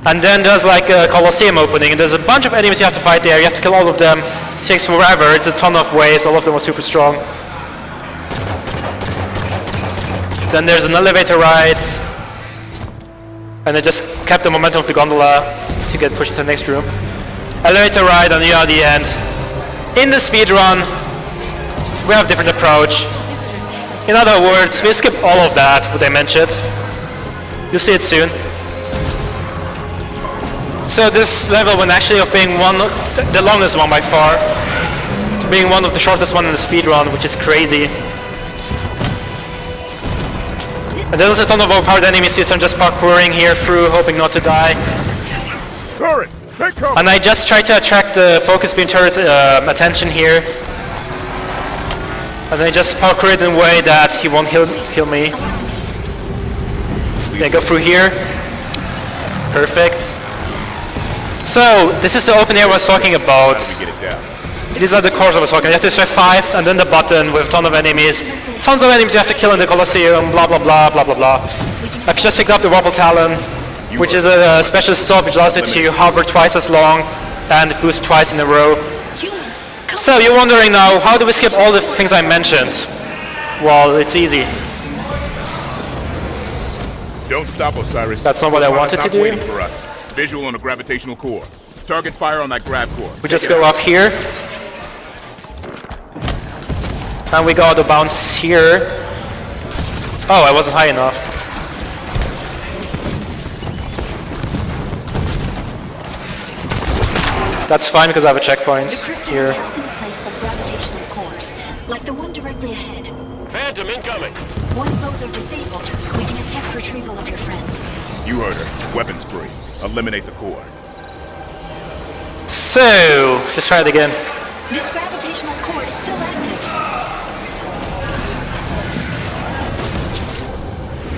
And then there's like a Colosseum opening, and there's a bunch of enemies you have to fight there. You have to kill all of them. It takes forever. It's a ton of ways. All of them are super strong. Then there's an elevator ride, and it just kept the momentum of the gondola to get pushed to the next room. Elevator ride, and at the end. In the speedrun, we have a different approach. In other words, we skip all of that, what I mentioned. You'll see it soon. So this level went actually of being the longest one by far, to being one of the shortest one in the speedrun, which is crazy. And there's a ton of overpowered enemies, so I'm just parkouring here through, hoping not to die. Turret, take cover. And I just try to attract the focus beam turret's attention here. And I just parkour it in a way that he won't kill me. Okay, go through here. Perfect. So, this is the open area I was talking about. These are the cores I was talking about. You have to destroy 5, and then the button with a ton of enemies. Tons of enemies you have to kill in the Colosseum, blah blah blah, blah blah blah. I've just picked up the Wobble Talon, which is a special stop which allows you to hover twice as long and boost twice in a row. So, you're wondering now, how do we skip all the things I mentioned? Well, it's easy. Don't stop, Osiris. That's not what I wanted to do. Waiting for us. Visual on a gravitational core. Target fire on that grab core. We just go up here. And we got a bounce here. Oh, I wasn't high enough. That's fine because I have a checkpoint here. Gravitational cores, like the one directly ahead. Phantom incoming. Once those are disabled, we can attempt retrieval of your friends. You heard her. Weapons free. Eliminate the core. So, let's try it again. This gravitational core is still active.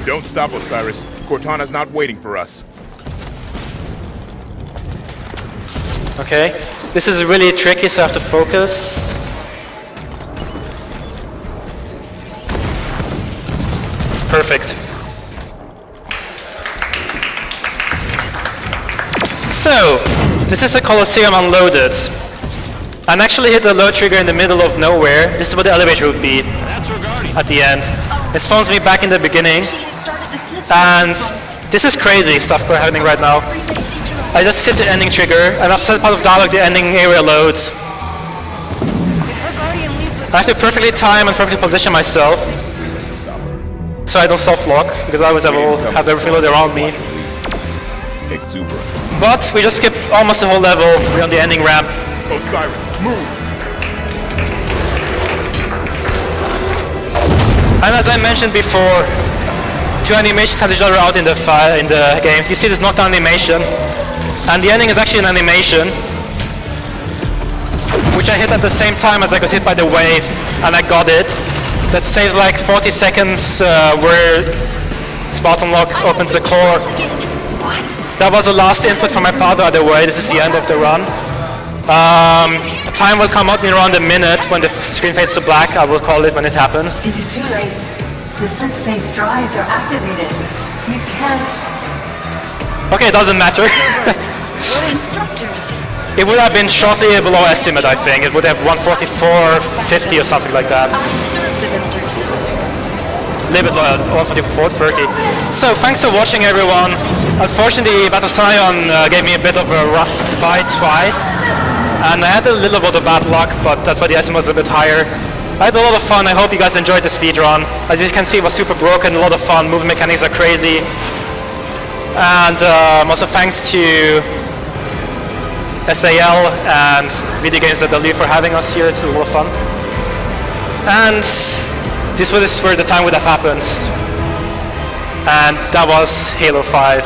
Don't stop, Osiris. Cortana's not waiting for us. Okay, this is really tricky, so I have to focus. Perfect. So, this is a Colosseum unloaded. And actually hit the load trigger in the middle of nowhere. This is what the elevator would be at the end. It spawns me back in the beginning. And this is crazy stuff happening right now. I just hit the ending trigger, and after part of dialogue, the ending area loads. I have to perfectly time and perfectly position myself, so I don't soft lock, because I always have everything loaded around me. But we just skipped almost the whole level. We're on the ending ramp. Osiris, move! And as I mentioned before, 2 animations had each other out in the game. You see this knockdown animation, and the ending is actually an animation, which I hit at the same time as I got hit by the wave, and I got it. That saves like 40 seconds where Spartan Lock opens the core. That was the last input from my part, by the way. This is the end of the run. Time will come out in around a minute when the screen fades to black. I will call it when it happens. It is too late. The subspace drives are activated. You can't... Okay, it doesn't matter. Instructors. It would have been shortly below estimate, I think. It would have 144.50 or something like that. A little bit lower, 144.30. So, thanks for watching, everyone. Unfortunately, Battle Scion gave me a bit of a rough fight twice. And I had a little bit of bad luck, but that's why the estimate was a bit higher. I had a lot of fun. I hope you guys enjoyed the speedrun. As you can see, it was super broken, a lot of fun. Movement mechanics are crazy. And also thanks to SAL and Video Games that they'll leave for having us here. It's a lot of fun. And this was where the time would have happened. And that was Halo 5.